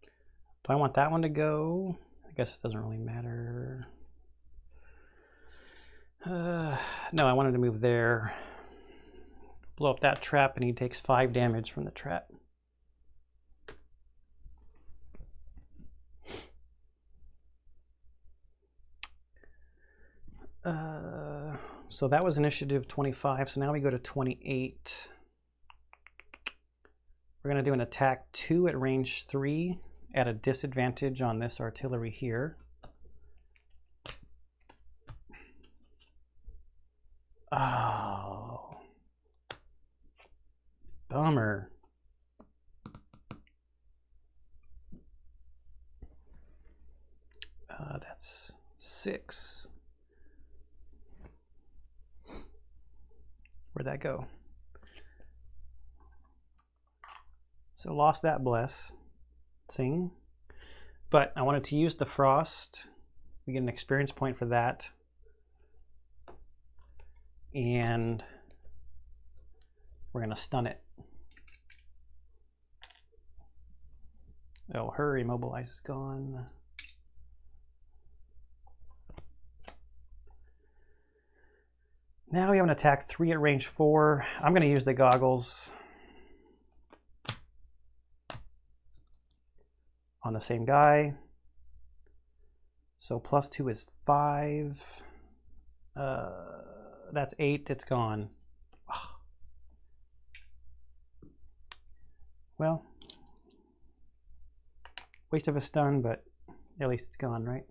Do I want that one to go? I guess it doesn't really matter. No, I wanted to move there. Blow up that trap and he takes 5 damage from the trap. So that was initiative 25. So now we go to 28. We're going to do an attack 2 at range 3 at a disadvantage on this artillery here. Oh, bummer. That's 6. Where'd that go? So lost that blessing, but I wanted to use the frost. We get an experience point for that. And we're going to stun it. Oh, her immobilize is gone. Now we have an attack 3 at range 4. I'm going to use the goggles on the same guy. So +2 is 5. That's 8. It's gone. Oh. Well, waste of a stun, but at least it's gone, right?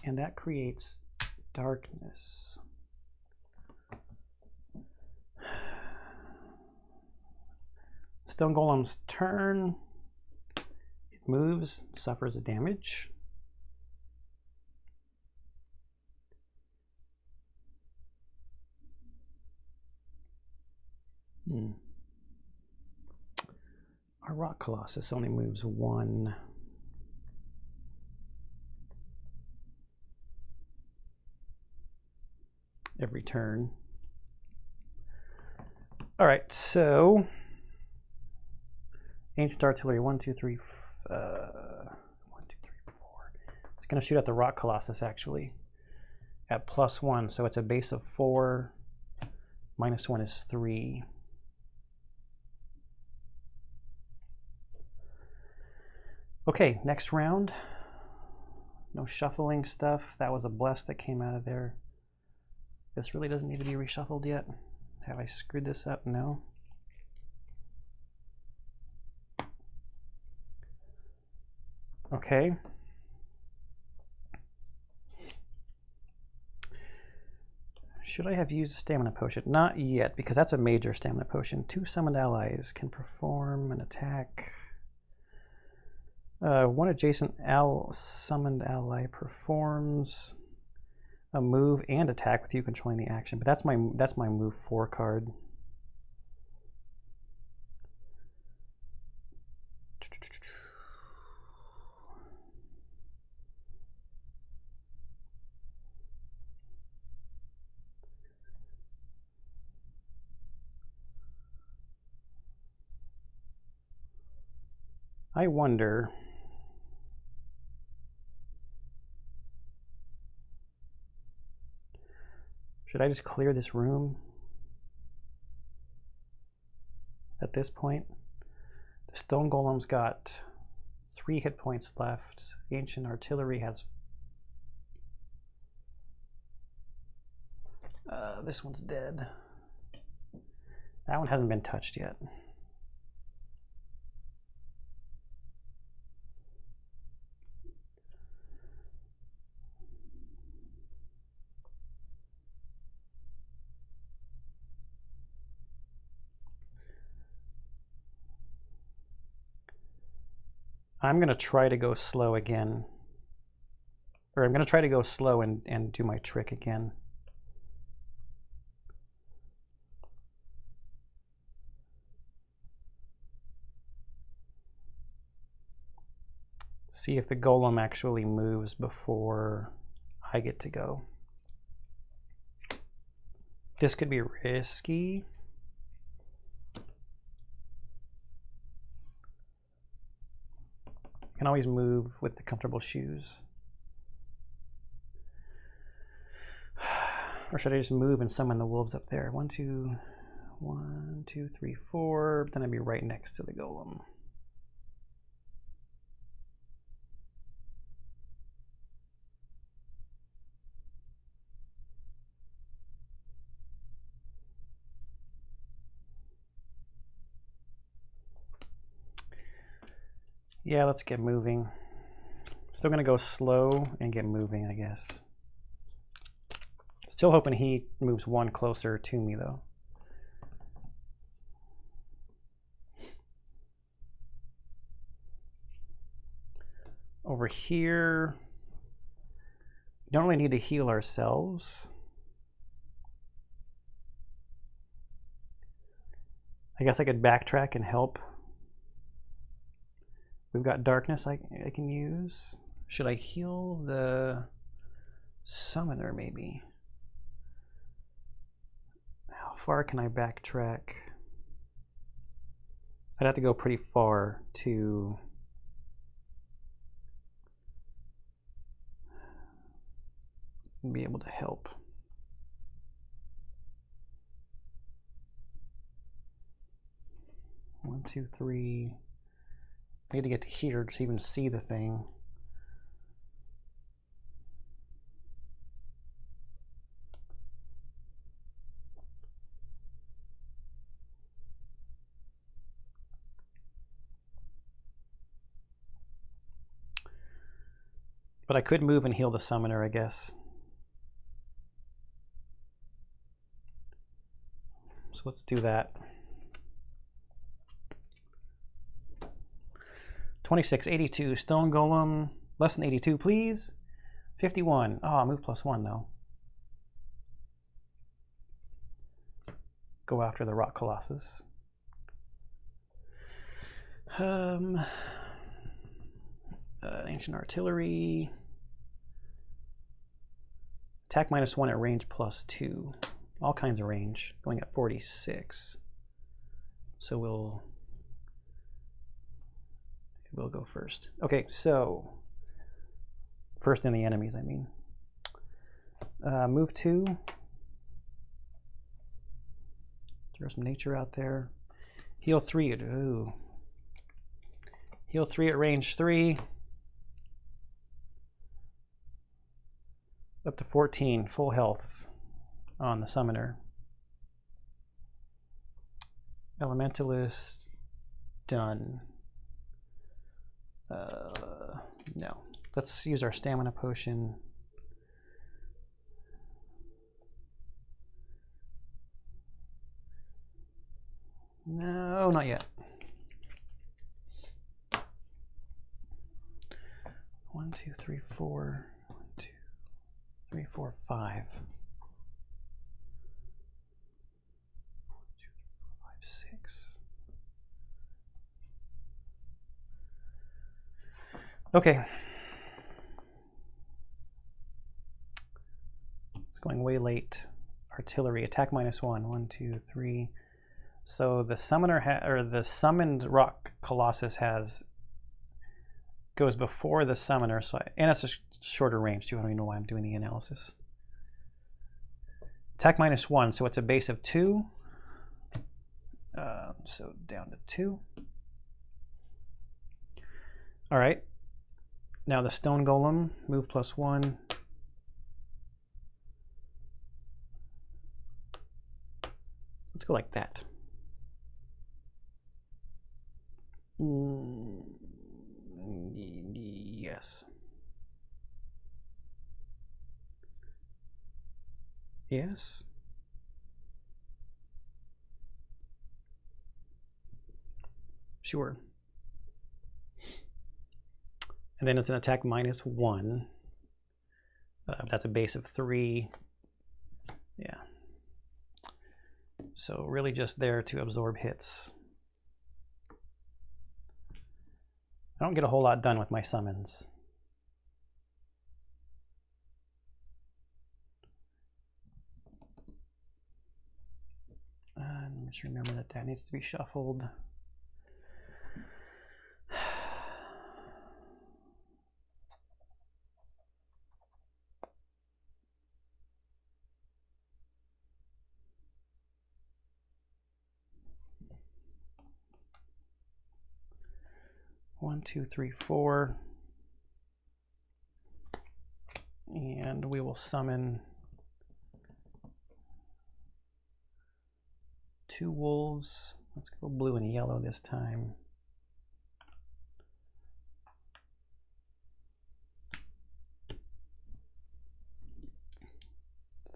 And that creates darkness. Stone Golem's turn. It moves, suffers a damage. Our Rock Colossus only moves 1. Every turn. All right, so Ancient Artillery, 1, 2, 3, 1, 2, 3, 4. It's going to shoot at the Rock Colossus actually at +1, so it's a base of 4. -1 is 3. Okay, next round. No shuffling stuff. That was a bless that came out of there. This really doesn't need to be reshuffled yet. Have I screwed this up? No. Okay. Should I have used a stamina potion? Not yet, because that's a major stamina potion. 2 summoned allies can perform an attack. 1 adjacent summoned ally performs a move and attack with you controlling the action. But that's my move 4 card. I wonder, should I just clear this room at this point? The stone golem's got 3 hit points left. Ancient artillery has... this one's dead. That one hasn't been touched yet. I'm going to try to go slow again. Or I'm going to try to go slow and do my trick again. See if the golem actually moves before I get to go. This could be risky. Can always move with the comfortable shoes. Or should I just move and summon the wolves up there? 1, 2, 3, 4. Then I'd be right next to the golem. Yeah, let's get moving. Still gonna go slow and get moving, I guess. Still hoping he moves 1 closer to me, though. Over here, we don't really need to heal ourselves. I guess I could backtrack and help. We've got darkness I can use. Should I heal the summoner, maybe? How far can I backtrack? I'd have to go pretty far to be able to help. One, two, three. I need to get to here to even see the thing. But I could move and heal the summoner, I guess. So let's do that. 26, 82, stone golem, less than 82, please. 51, oh, move +1 though. Go after the rock colossus. Ancient artillery. Attack -1 at range +2. All kinds of range, going at 46. So we'll go first. Okay, so first in the enemies, I mean. Move 2. Throw some nature out there. Heal 3. Ooh. Heal 3 at range 3. Up to 14, full health. on the summoner. Elementalist, done. No. Let's use our stamina potion. No, not yet. 1, 2, 3, 4. 1, 2, 3, 4, 5. 1, 2, 3, 4, 5, 6. Okay. It's going way late. Artillery, attack -1. 1, 2, 3. So the summoner or the summoned rock colossus goes before the summoner, and it's a shorter range too. I don't even know why I'm doing the analysis. Attack -1, so it's a base of 2. So down to 2. All right. Now the stone golem, move +1. Let's go like that. Yes. Yes. Sure. And then it's an attack -1. That's a base of 3. Yeah. So really just there to absorb hits. I don't get a whole lot done with my summons. Just remember that that needs to be shuffled. One, 2, 3, 4. And we will summon 2 wolves. Let's go blue and yellow this time.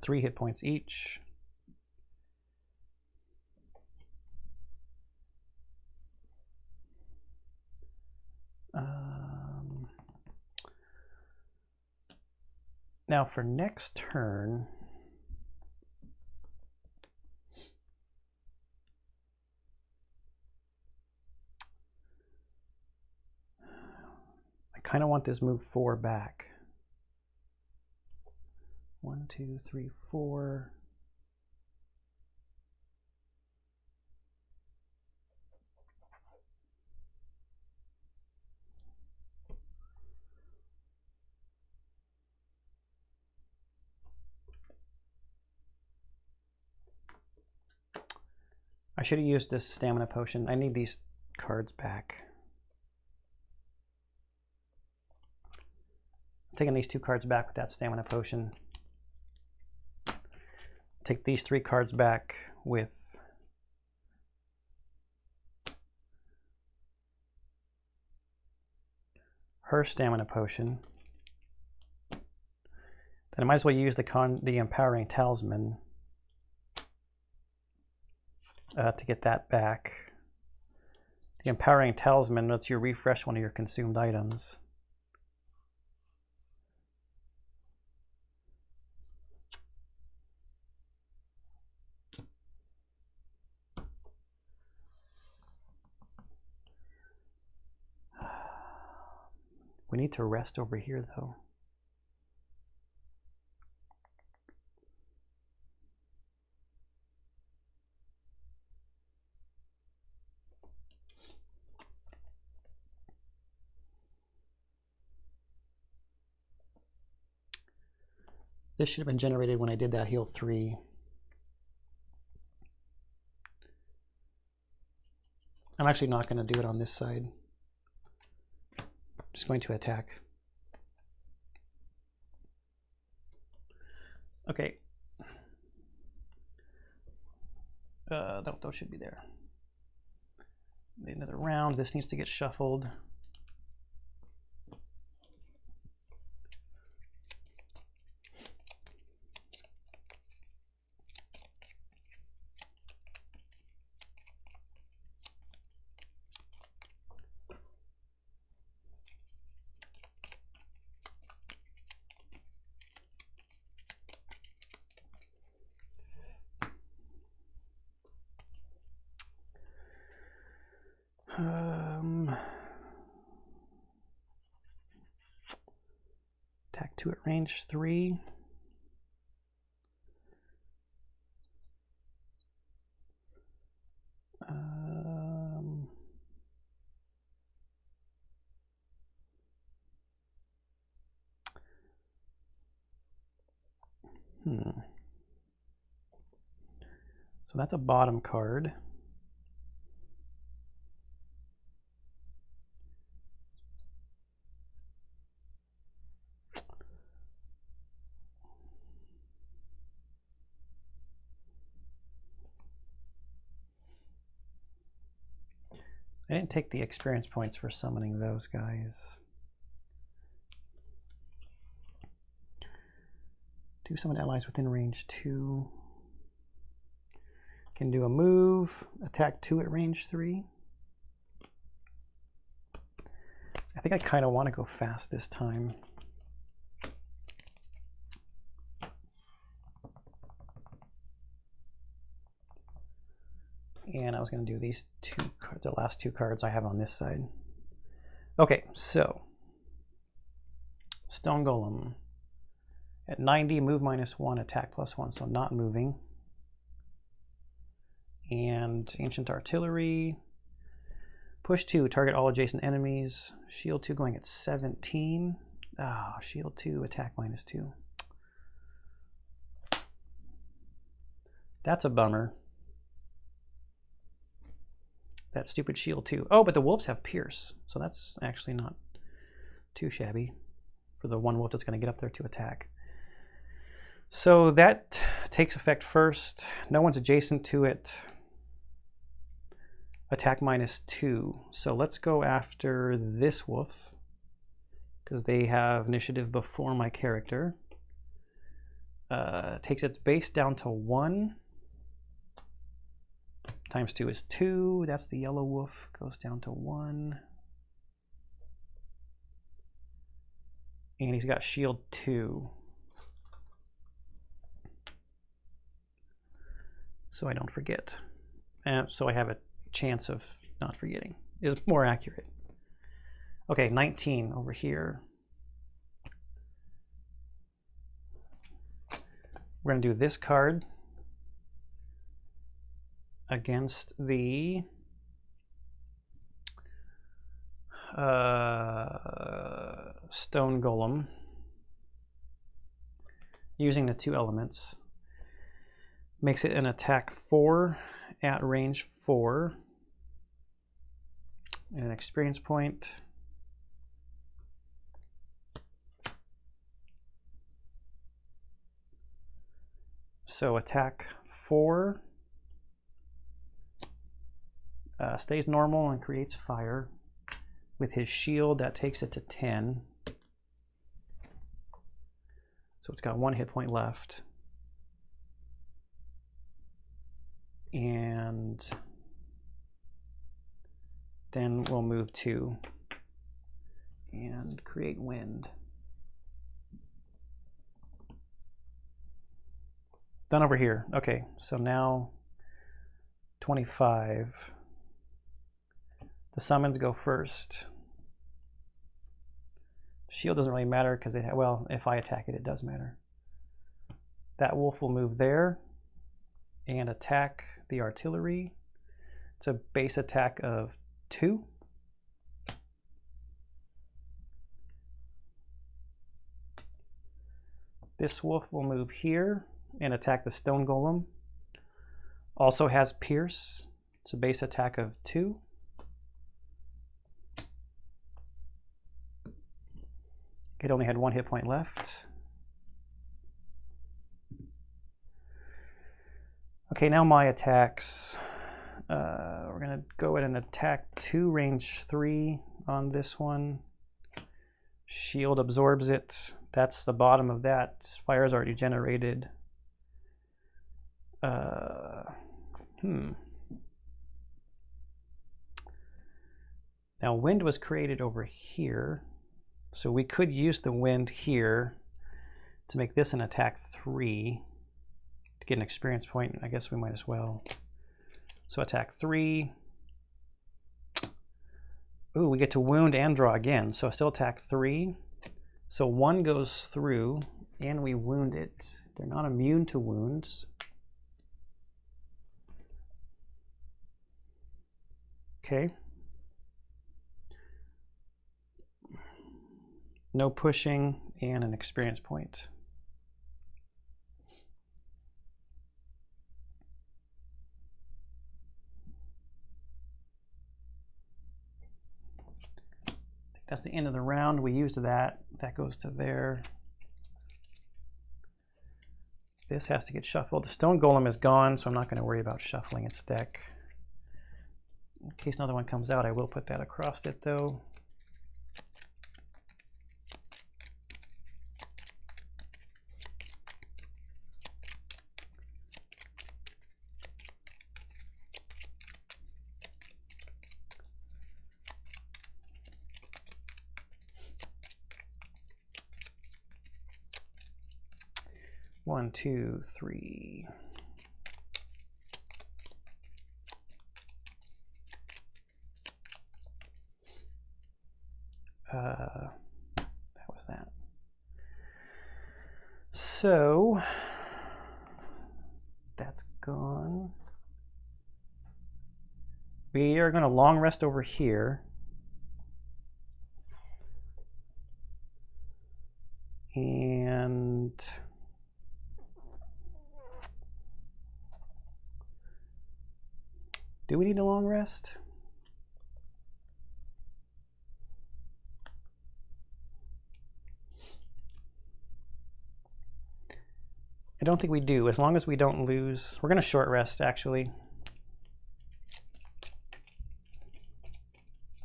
Three hit points each. Now for next turn, I kind of want this move 4 back. 1, 2, 3, 4. I should have used this stamina potion. I need these cards back. I'm taking these 2 cards back with that stamina potion. Take these 3 cards back with her stamina potion. Then I might as well use the empowering talisman to get that back. The empowering talisman lets you refresh one of your consumed items. We need to rest over here though. This should have been generated when I did that heal 3. I'm actually not going to do it on this side. I'm just going to attack. Okay. No, those should be there. The end of the round, this needs to get shuffled. Attack 2 at range 3. So that's a bottom card. I didn't take the experience points for summoning those guys. Do summon allies within range 2. Can do a move, attack 2 at range 3. I think I kind of want to go fast this time. And I was going to do these two, the last two cards I have on this side. Okay, so Stone Golem at 90, move -1, attack +1, so not moving. And Ancient Artillery, push 2, target all adjacent enemies. Shield 2 going at 17. Ah, shield 2, attack -2. That's a bummer. That stupid shield 2. Oh, but the wolves have Pierce, so that's actually not too shabby for the one wolf that's going to get up there to attack. So that takes effect first. No one's adjacent to it. Attack -2. So let's go after this wolf because they have initiative before my character. Takes its base down to 1. Times 2 is 2. That's the yellow wolf. Goes down to 1. And he's got shield 2. So I don't forget. And so I have a chance of not forgetting. Is more accurate. Okay, 19 over here. We're going to do this card against the Stone Golem using the 2 elements. Makes it an attack 4 at range 4. And an experience point. So attack 4. Stays normal and creates fire. With his shield, that takes it to 10. So it's got 1 hit point left. And then we'll move 2 and create wind. Done over here. Okay, so now 25. The summons go first. Shield doesn't really matter because it, well, if I attack it, it does matter. That wolf will move there and attack the artillery. It's a base attack of 2. This wolf will move here and attack the Stone Golem. Also has Pierce. It's a base attack of 2. It only had 1 hit point left. Okay, now my attacks. We're going to go ahead and attack 2, range 3 on this one. Shield absorbs it. That's the bottom of that. Fire is already generated. Now wind was created over here, so we could use the wind here to make this an attack 3 to get an experience point. I guess we might as well. So attack 3. Ooh, we get to wound and draw again, so still attack 3. So 1 goes through and we wound it. They're not immune to wounds. Okay. No pushing and an experience point. That's the end of the round. We used that. That goes to there. This has to get shuffled. The stone golem is gone, so I'm not going to worry about shuffling its deck. In case another one comes out, I will put that across it, though. One, two, three. That was that. So that's gone. We are going to long rest over here. And do we need a long rest? I don't think we do, as long as we don't lose. We're going to short rest, actually.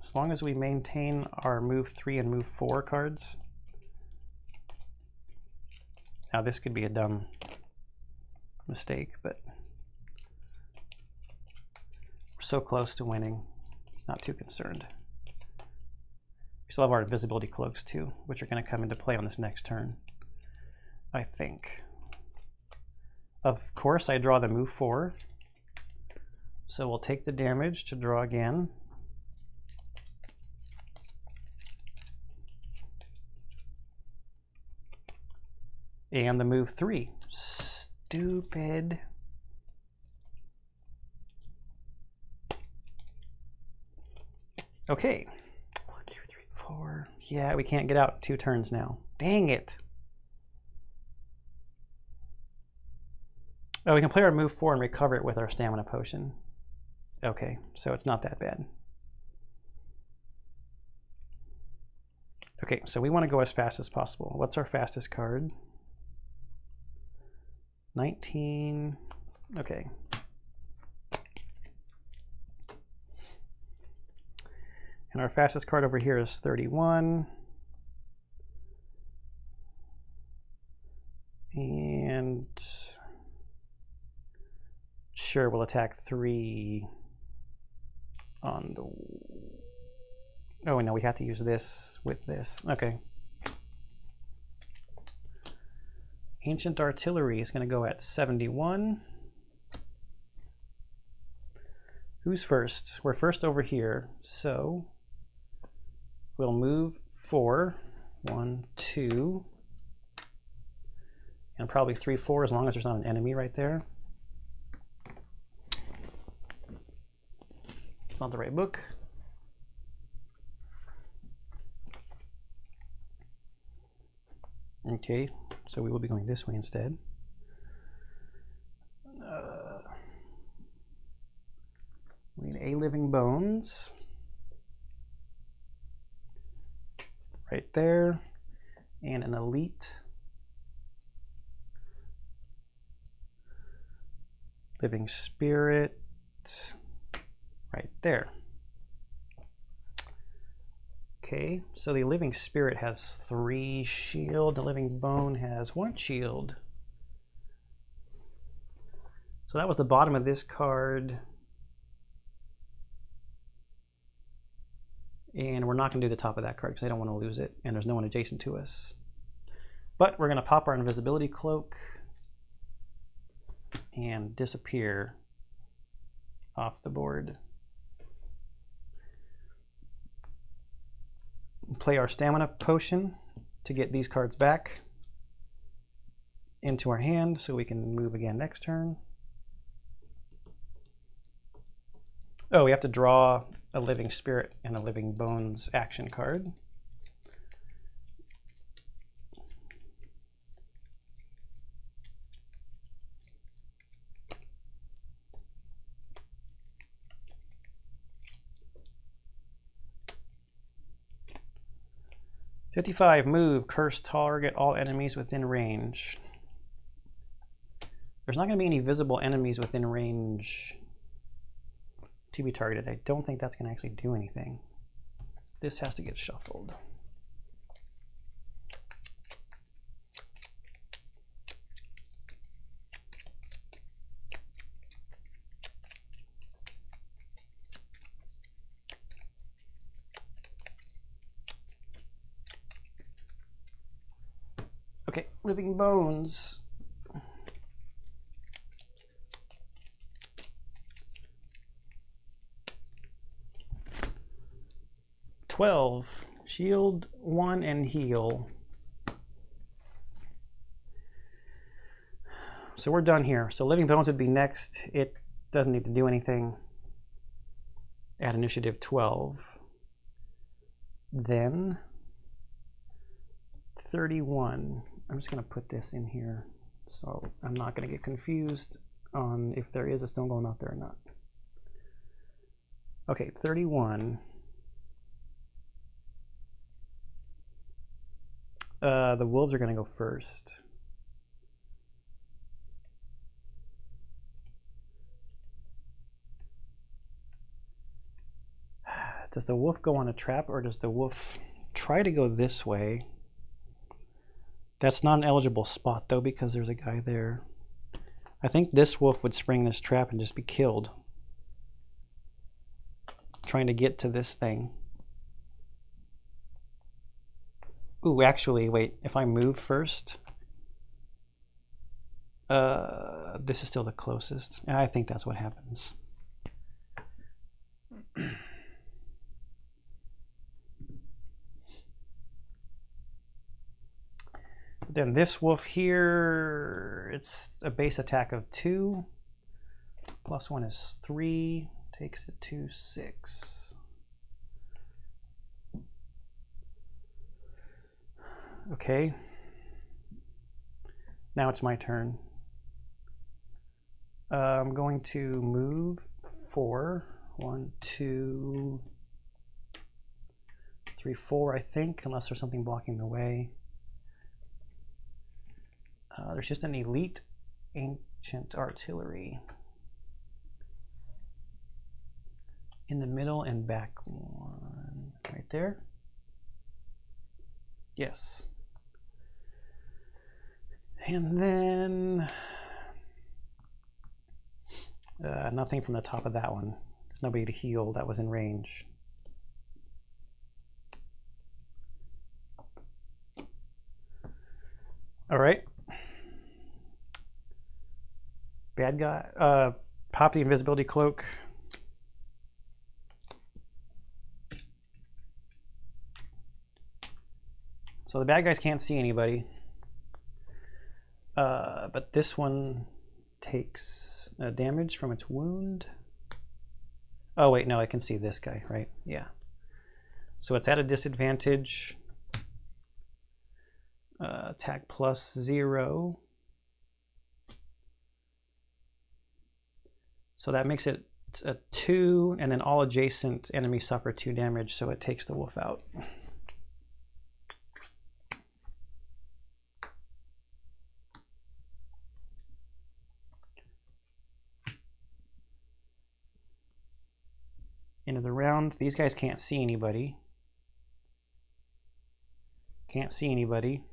As long as we maintain our move 3 and move 4 cards. Now this could be a dumb mistake, but we're so close to winning. Not too concerned. We still have our invisibility cloaks too, which are going to come into play on this next turn, I think. Of course, I draw the move 4. So we'll take the damage to draw again. And the move 3. Stupid. Okay. 1, 2, 3, 4. Yeah, we can't get out 2 turns now. Dang it. Oh, we can play our move 4 and recover it with our stamina potion. Okay, so it's not that bad. Okay, so we want to go as fast as possible. What's our fastest card? 19. Okay. And our fastest card over here is 31. And sure, we'll attack 3 on the... Oh, no, we have to use this with this. Okay. Ancient Artillery is going to go at 71. Who's first? We're first over here, so we'll move 4. 1, 2. And probably 3, 4, as long as there's not an enemy right there. It's not the right book. Okay, so we will be going this way instead. We need a living bones. Right there. And an elite. Living Spirit right there. Okay, so the Living Spirit has 3 shield. The Living Bone has 1 shield. So that was the bottom of this card. And we're not going to do the top of that card because I don't want to lose it. And there's no one adjacent to us. But we're going to pop our invisibility cloak and disappear off the board. Play our stamina potion to get these cards back into our hand so we can move again next turn. Oh, we have to draw a Living Spirit and a Living Bones action card. "55, move, curse target all enemies within range." There's not going to be any visible enemies within range to be targeted. I don't think that's going to actually do anything. This has to get shuffled. Okay, Living Bones. "12, shield 1 and heal." So we're done here. So Living Bones would be next. It doesn't need to do anything at initiative 12. Then 31. I'm just going to put this in here so I'm not going to get confused on if there is a stone golem out there or not. Okay, 31. The wolves are going to go first. Does the wolf go on a trap, or does the wolf try to go this way? That's not an eligible spot though, because there's a guy there. I think this wolf would spring this trap and just be killed trying to get to this thing. Ooh, actually, wait, if I move first, this is still the closest. I think that's what happens. Then this wolf here, it's a base attack of 2. +1 is 3, takes it to 6. Okay. Now it's my turn. I'm going to move 4. 1, 2, 3, 4, I think, unless there's something blocking the way. There's just an elite ancient artillery in the middle and back one right there. Yes. And then nothing from the top of that one. There's nobody to heal that was in range. All right. Bad guy, pop the invisibility cloak. So the bad guys can't see anybody. But this one takes damage from its wound. Oh wait, no, I can see this guy, right? Yeah. So it's at a disadvantage. Attack +0. So that makes it a 2, and then all adjacent enemies suffer 2 damage, so it takes the wolf out. around. These guys can't see anybody. Can't see anybody.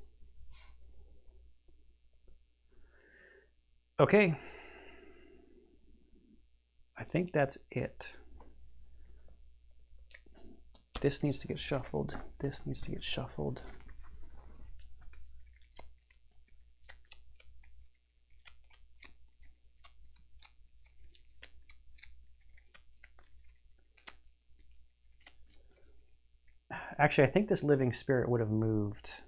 Okay. I think that's it. This needs to get shuffled. This needs to get shuffled. Actually, I think this living spirit would have moved.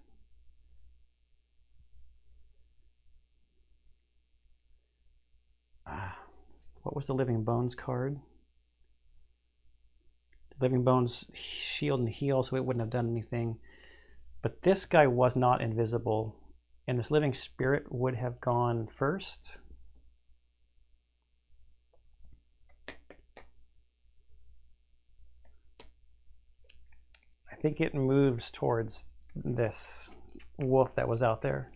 What was the living bones card? Living bones shield and heal, so it wouldn't have done anything. But this guy was not invisible, and this living spirit would have gone first. I think it moves towards this wolf that was out there.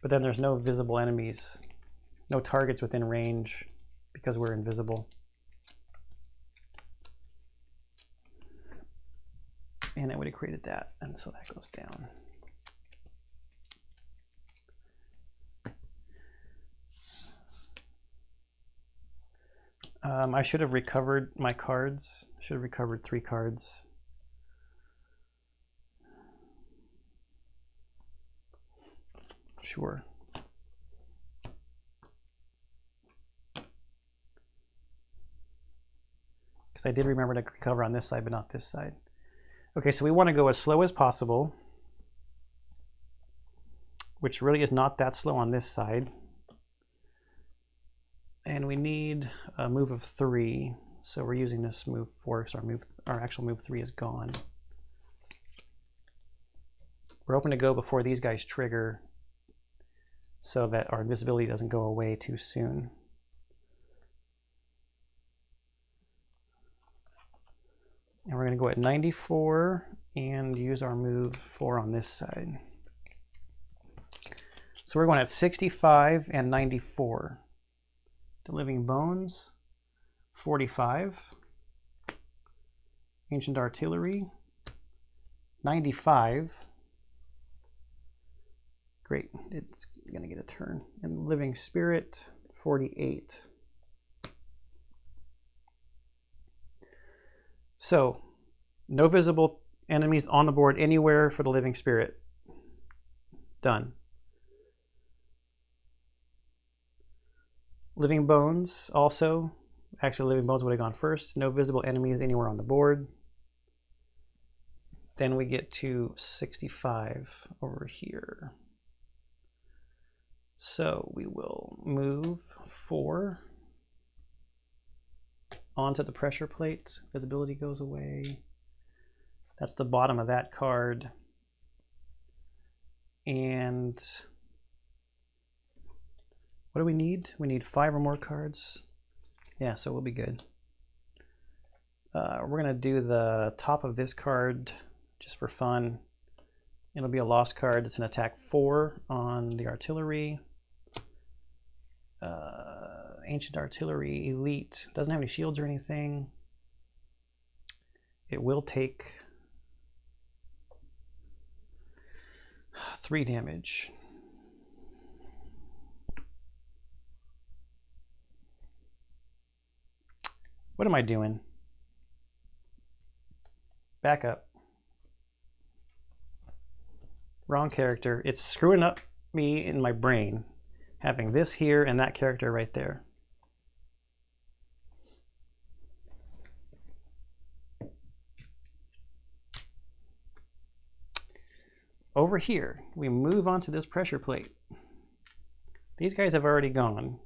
But then there's no visible enemies, no targets within range because we're invisible. And it would have created that, and so that goes down. I should have recovered my cards. Should have recovered 3 cards. Sure. Because I did remember to recover on this side, but not this side. Okay, so we want to go as slow as possible, which really is not that slow on this side. And we need a move of 3, so we're using this move 4 because our actual move 3 is gone. We're hoping to go before these guys trigger so that our invisibility doesn't go away too soon. And we're going to go at 94 and use our move 4 on this side. So we're going at 65 and 94. The living bones, 45. Ancient artillery, 95. Great, it's gonna get a turn. And living spirit, 48. So, no visible enemies on the board anywhere for the living spirit. Done. Living bones also. Actually, living bones would have gone first. No visible enemies anywhere on the board. Then we get to 65 over here. So we will move 4 onto the pressure plate. Visibility goes away. That's the bottom of that card. And what do we need? We need 5 or more cards. Yeah, so we'll be good. We're gonna do the top of this card just for fun. It'll be a lost card. It's an attack 4 on the artillery. Ancient artillery, elite. Doesn't have any shields or anything. It will take 3 damage. What am I doing? Back up. Wrong character. It's screwing up me in my brain, having this here and that character right there. Over here, we move onto this pressure plate. These guys have already gone.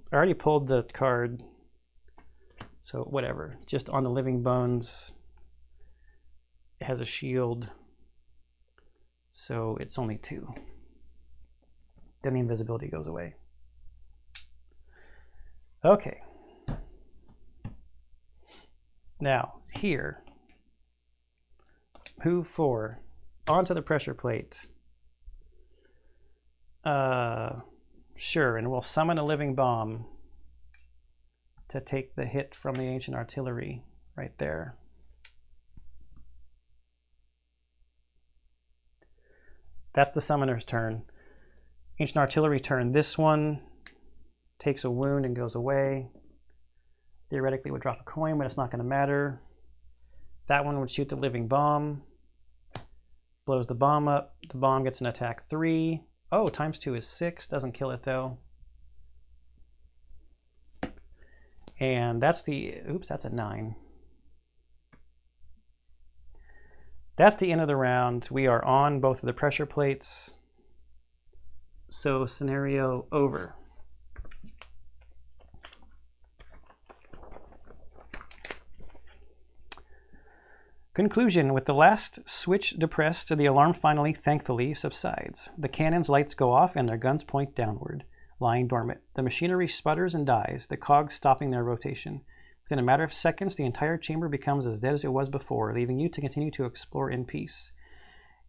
I already pulled the card, so whatever. Just on the living bones, it has a shield, so it's only 2. Then the invisibility goes away. Okay. Now, here, move 4 onto the pressure plate. Sure, and we'll summon a living bomb to take the hit from the ancient artillery right there. That's the summoner's turn. Ancient artillery turn. This one takes a wound and goes away. Theoretically, would drop a coin, but it's not going to matter. That one would shoot the living bomb. Blows the bomb up. The bomb gets an attack 3. Oh, times 2 is 6. Doesn't kill it though. And that's the, oops, that's a 9. That's the end of the round. We are on both of the pressure plates. So scenario over. Conclusion. With the last switch depressed, the alarm finally, thankfully, subsides. The cannon's lights go off and their guns point downward, lying dormant. The machinery sputters and dies, the cogs stopping their rotation. Within a matter of seconds, the entire chamber becomes as dead as it was before, leaving you to continue to explore in peace.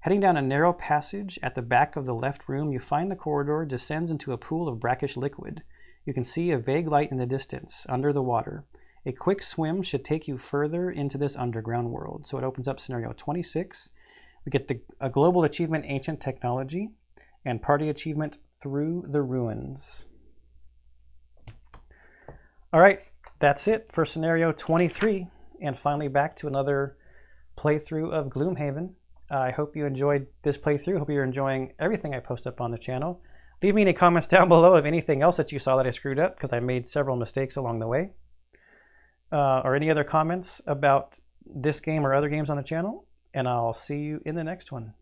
Heading down a narrow passage at the back of the left room, you find the corridor descends into a pool of brackish liquid. You can see a vague light in the distance, under the water. A quick swim should take you further into this underground world. So it opens up scenario 26. We get a global achievement, Ancient Technology, and party achievement, Through the Ruins. All right, that's it for scenario 23. And finally back to another playthrough of Gloomhaven. I hope you enjoyed this playthrough. Hope you're enjoying everything I post up on the channel. Leave me any comments down below of anything else that you saw that I screwed up, because I made several mistakes along the way. Or any other comments about this game or other games on the channel, and I'll see you in the next one.